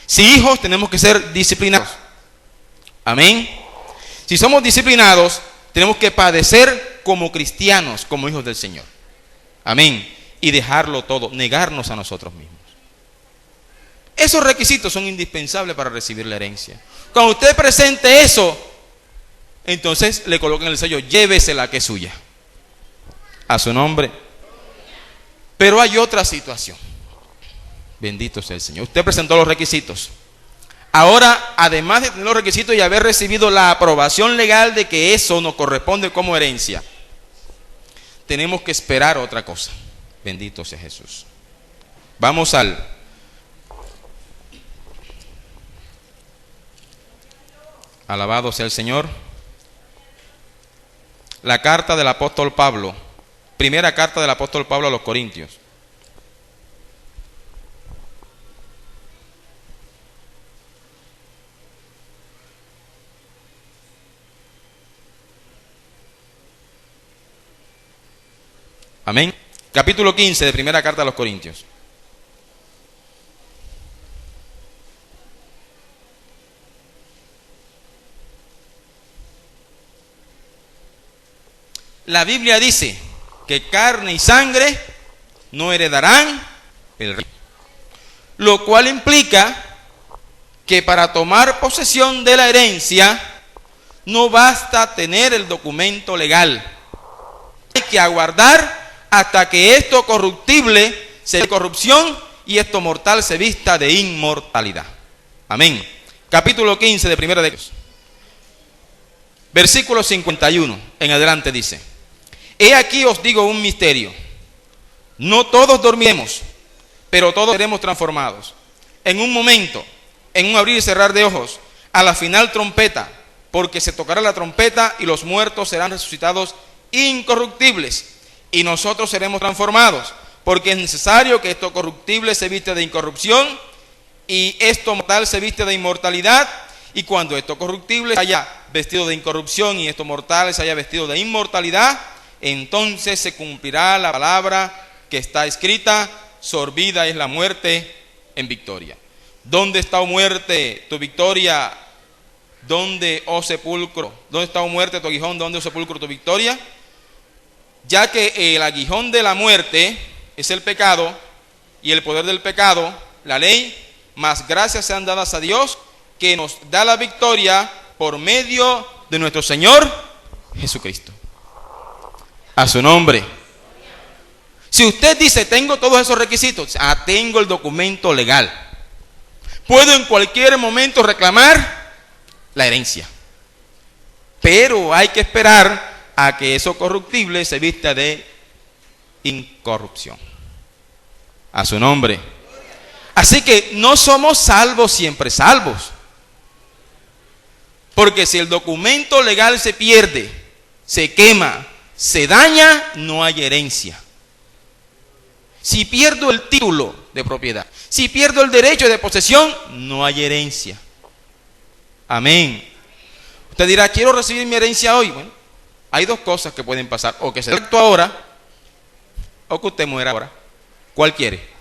Si hijos, tenemos que ser disciplinados. Amén. Si somos disciplinados, tenemos que padecer como cristianos, como hijos del Señor. Amén. Y dejarlo todo, negarnos a nosotros mismos. Esos requisitos son indispensables para recibir la herencia. Cuando usted presente eso, entonces le colocan el sello, llévesela que es suya. A su nombre. Pero hay otra situación. Bendito sea el Señor. Usted presentó los requisitos. Ahora, además de tener los requisitos y haber recibido la aprobación legal de que eso nos corresponde como herencia, tenemos que esperar otra cosa. Bendito sea Jesús. Vamos al alabado sea el Señor. La carta del apóstol Pablo. Primera carta del apóstol Pablo a los Corintios. Amén. Capítulo 15 de primera carta a los Corintios. La Biblia dice que carne y sangre no heredarán el reino. Lo cual implica que para tomar posesión de la herencia no basta tener el documento legal. Hay que aguardar hasta que esto corruptible se vista de corrupción y esto mortal se vista de inmortalidad. Amén. Capítulo 15 de Primera de Dios. Versículo 51 en adelante dice: He aquí os digo un misterio. No todos dormiremos, pero todos seremos transformados. En un momento, en un abrir y cerrar de ojos, a la final trompeta, porque se tocará la trompeta y los muertos serán resucitados incorruptibles. Y nosotros seremos transformados, porque es necesario que esto corruptible se viste de incorrupción y esto mortal se viste de inmortalidad. Y cuando esto corruptible se haya vestido de incorrupción y esto mortal se haya vestido de inmortalidad, entonces se cumplirá la palabra que está escrita: sorbida es la muerte en victoria. ¿Dónde está, oh muerte, tu victoria? ¿Dónde, oh sepulcro? ¿Dónde está, oh muerte, tu aguijón? ¿Dónde, oh sepulcro, tu victoria? Ya que el aguijón de la muerte es el pecado, y el poder del pecado, la ley, mas gracias sean dadas a Dios, que nos da la victoria por medio de nuestro Señor Jesucristo. A su nombre. Si usted dice, tengo todos esos requisitos, tengo el documento legal, puedo en cualquier momento reclamar la herencia, pero hay que esperar a que eso corruptible se vista de incorrupción. A su nombre. Así que no somos salvos siempre salvos, porque si el documento legal se pierde, se quema, se daña, no hay herencia. Si pierdo el título de propiedad, si pierdo el derecho de posesión, no hay herencia. Amén. Usted dirá, quiero recibir mi herencia hoy. Bueno, hay dos cosas que pueden pasar: o que se dé ahora, o que usted muera ahora. ¿Cuál quiere?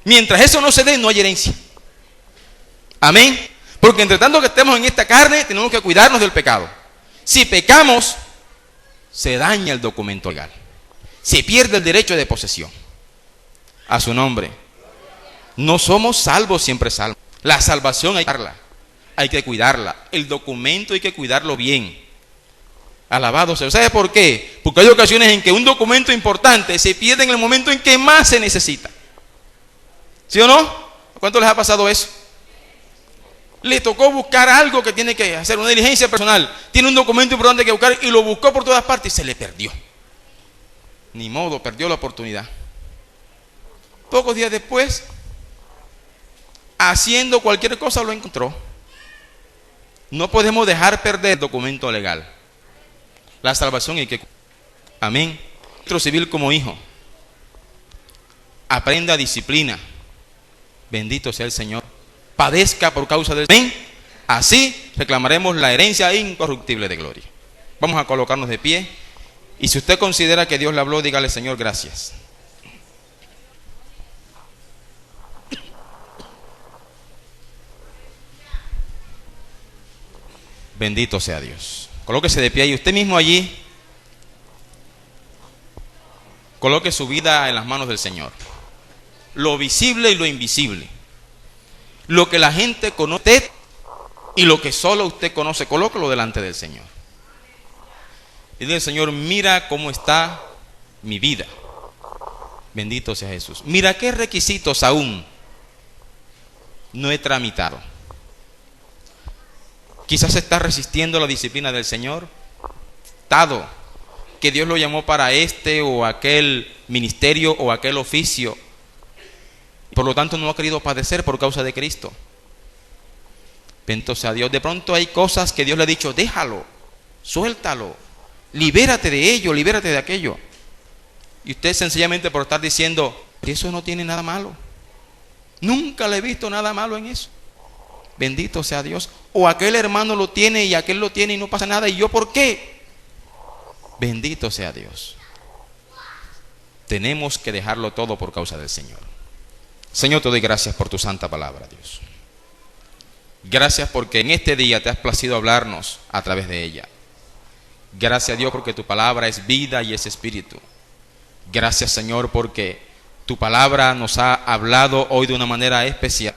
Mientras eso no se dé, no hay herencia. Amén. Porque entre tanto que estemos en esta carne, tenemos que cuidarnos del pecado. Si pecamos, se daña el documento legal, se pierde el derecho de posesión. A su nombre. No somos salvos siempre salvos. La salvación hay que cuidarla. Hay que cuidarla. El documento hay que cuidarlo bien. Alabado sea. ¿Sabe por qué? Porque hay ocasiones en que un documento importante se pierde en el momento en que más se necesita. ¿Sí o no? ¿A cuánto les ha pasado eso? Le tocó buscar algo que tiene que hacer, una diligencia personal. Tiene un documento importante que buscar y lo buscó por todas partes y se le perdió. Ni modo, perdió la oportunidad. Pocos días después, haciendo cualquier cosa lo encontró. No podemos dejar perder el documento legal. La salvación hay que... Amén. Registro civil como hijo. Aprenda disciplina. Bendito sea el Señor. Padezca por causa del... Amén. Así reclamaremos la herencia incorruptible de gloria. Vamos a colocarnos de pie. Y si usted considera que Dios le habló, dígale: Señor, gracias. Bendito sea Dios. Colóquese de pie y usted mismo allí coloque su vida en las manos del Señor. Lo visible y lo invisible. Lo que la gente conoce y lo que solo usted conoce, colóquelo delante del Señor. Y dile: Señor, mira cómo está mi vida. Bendito sea Jesús. Mira qué requisitos aún no he tramitado. Quizás está resistiendo la disciplina del Señor. Dado que Dios lo llamó para este o aquel ministerio o aquel oficio, por lo tanto no ha querido padecer por causa de Cristo. Bendito sea Dios. De pronto hay cosas que Dios le ha dicho: déjalo, suéltalo, libérate de ello, libérate de aquello. Y usted sencillamente por estar diciendo: eso no tiene nada malo, nunca le he visto nada malo en eso. Bendito sea Dios. O aquel hermano lo tiene y aquel lo tiene y no pasa nada, ¿y yo por qué? Bendito sea Dios. Tenemos que dejarlo todo por causa del Señor. Señor, te doy gracias por tu santa palabra, Dios. Gracias porque en este día te has placido hablarnos a través de ella. Gracias, Dios, porque tu palabra es vida y es espíritu. Gracias, Señor, porque tu palabra nos ha hablado hoy de una manera especial.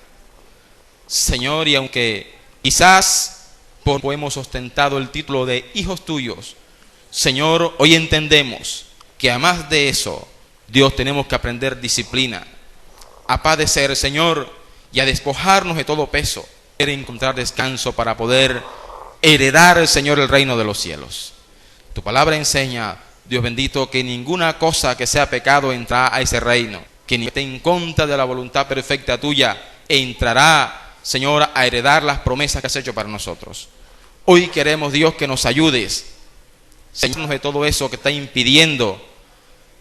Señor, y aunque quizás hemos ostentado el título de hijos tuyos, Señor, hoy entendemos que además de eso, Dios, tenemos que aprender disciplina, a padecer, Señor, y a despojarnos de todo peso, para encontrar descanso para poder heredar, Señor, el reino de los cielos. Tu palabra enseña, Dios bendito, que ninguna cosa que sea pecado entrará a ese reino, que ni esté en contra de la voluntad perfecta tuya entrará, Señor, a heredar las promesas que has hecho para nosotros. Hoy queremos, Dios, que nos ayudes, Señor, de todo eso que está impidiendo,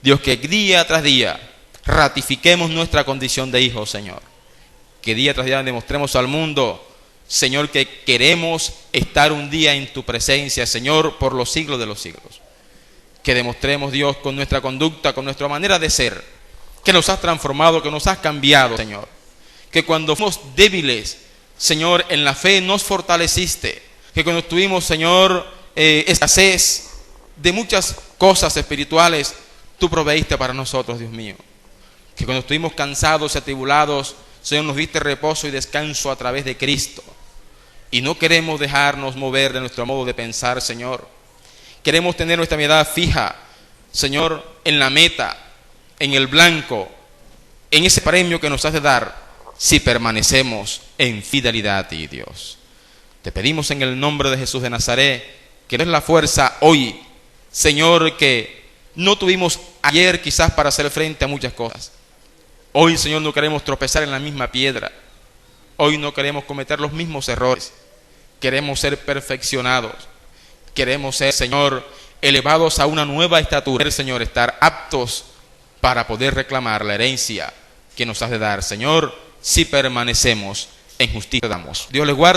Dios, que día tras día ratifiquemos nuestra condición de hijos, Señor. Que día tras día demostremos al mundo, Señor, que queremos estar un día en tu presencia, Señor, por los siglos de los siglos. Que demostremos, Dios, con nuestra conducta, con nuestra manera de ser, que nos has transformado, que nos has cambiado, Señor. Que cuando fuimos débiles, Señor, en la fe nos fortaleciste. Que cuando tuvimos, Señor, escasez de muchas cosas espirituales, tú proveíste para nosotros, Dios mío. Que cuando estuvimos cansados y atribulados, Señor, nos diste reposo y descanso a través de Cristo. Y no queremos dejarnos mover de nuestro modo de pensar, Señor. Queremos tener nuestra mirada fija, Señor, en la meta, en el blanco, en ese premio que nos has de dar, si permanecemos en fidelidad a ti, Dios. Te pedimos en el nombre de Jesús de Nazaret, que des la fuerza hoy, Señor, que no tuvimos ayer quizás para hacer frente a muchas cosas. Hoy, Señor, no queremos tropezar en la misma piedra. Hoy no queremos cometer los mismos errores. Queremos ser perfeccionados. Queremos ser, Señor, elevados a una nueva estatura. Señor, estar aptos para poder reclamar la herencia que nos has de dar, Señor, si permanecemos en justicia. Dios les guarde.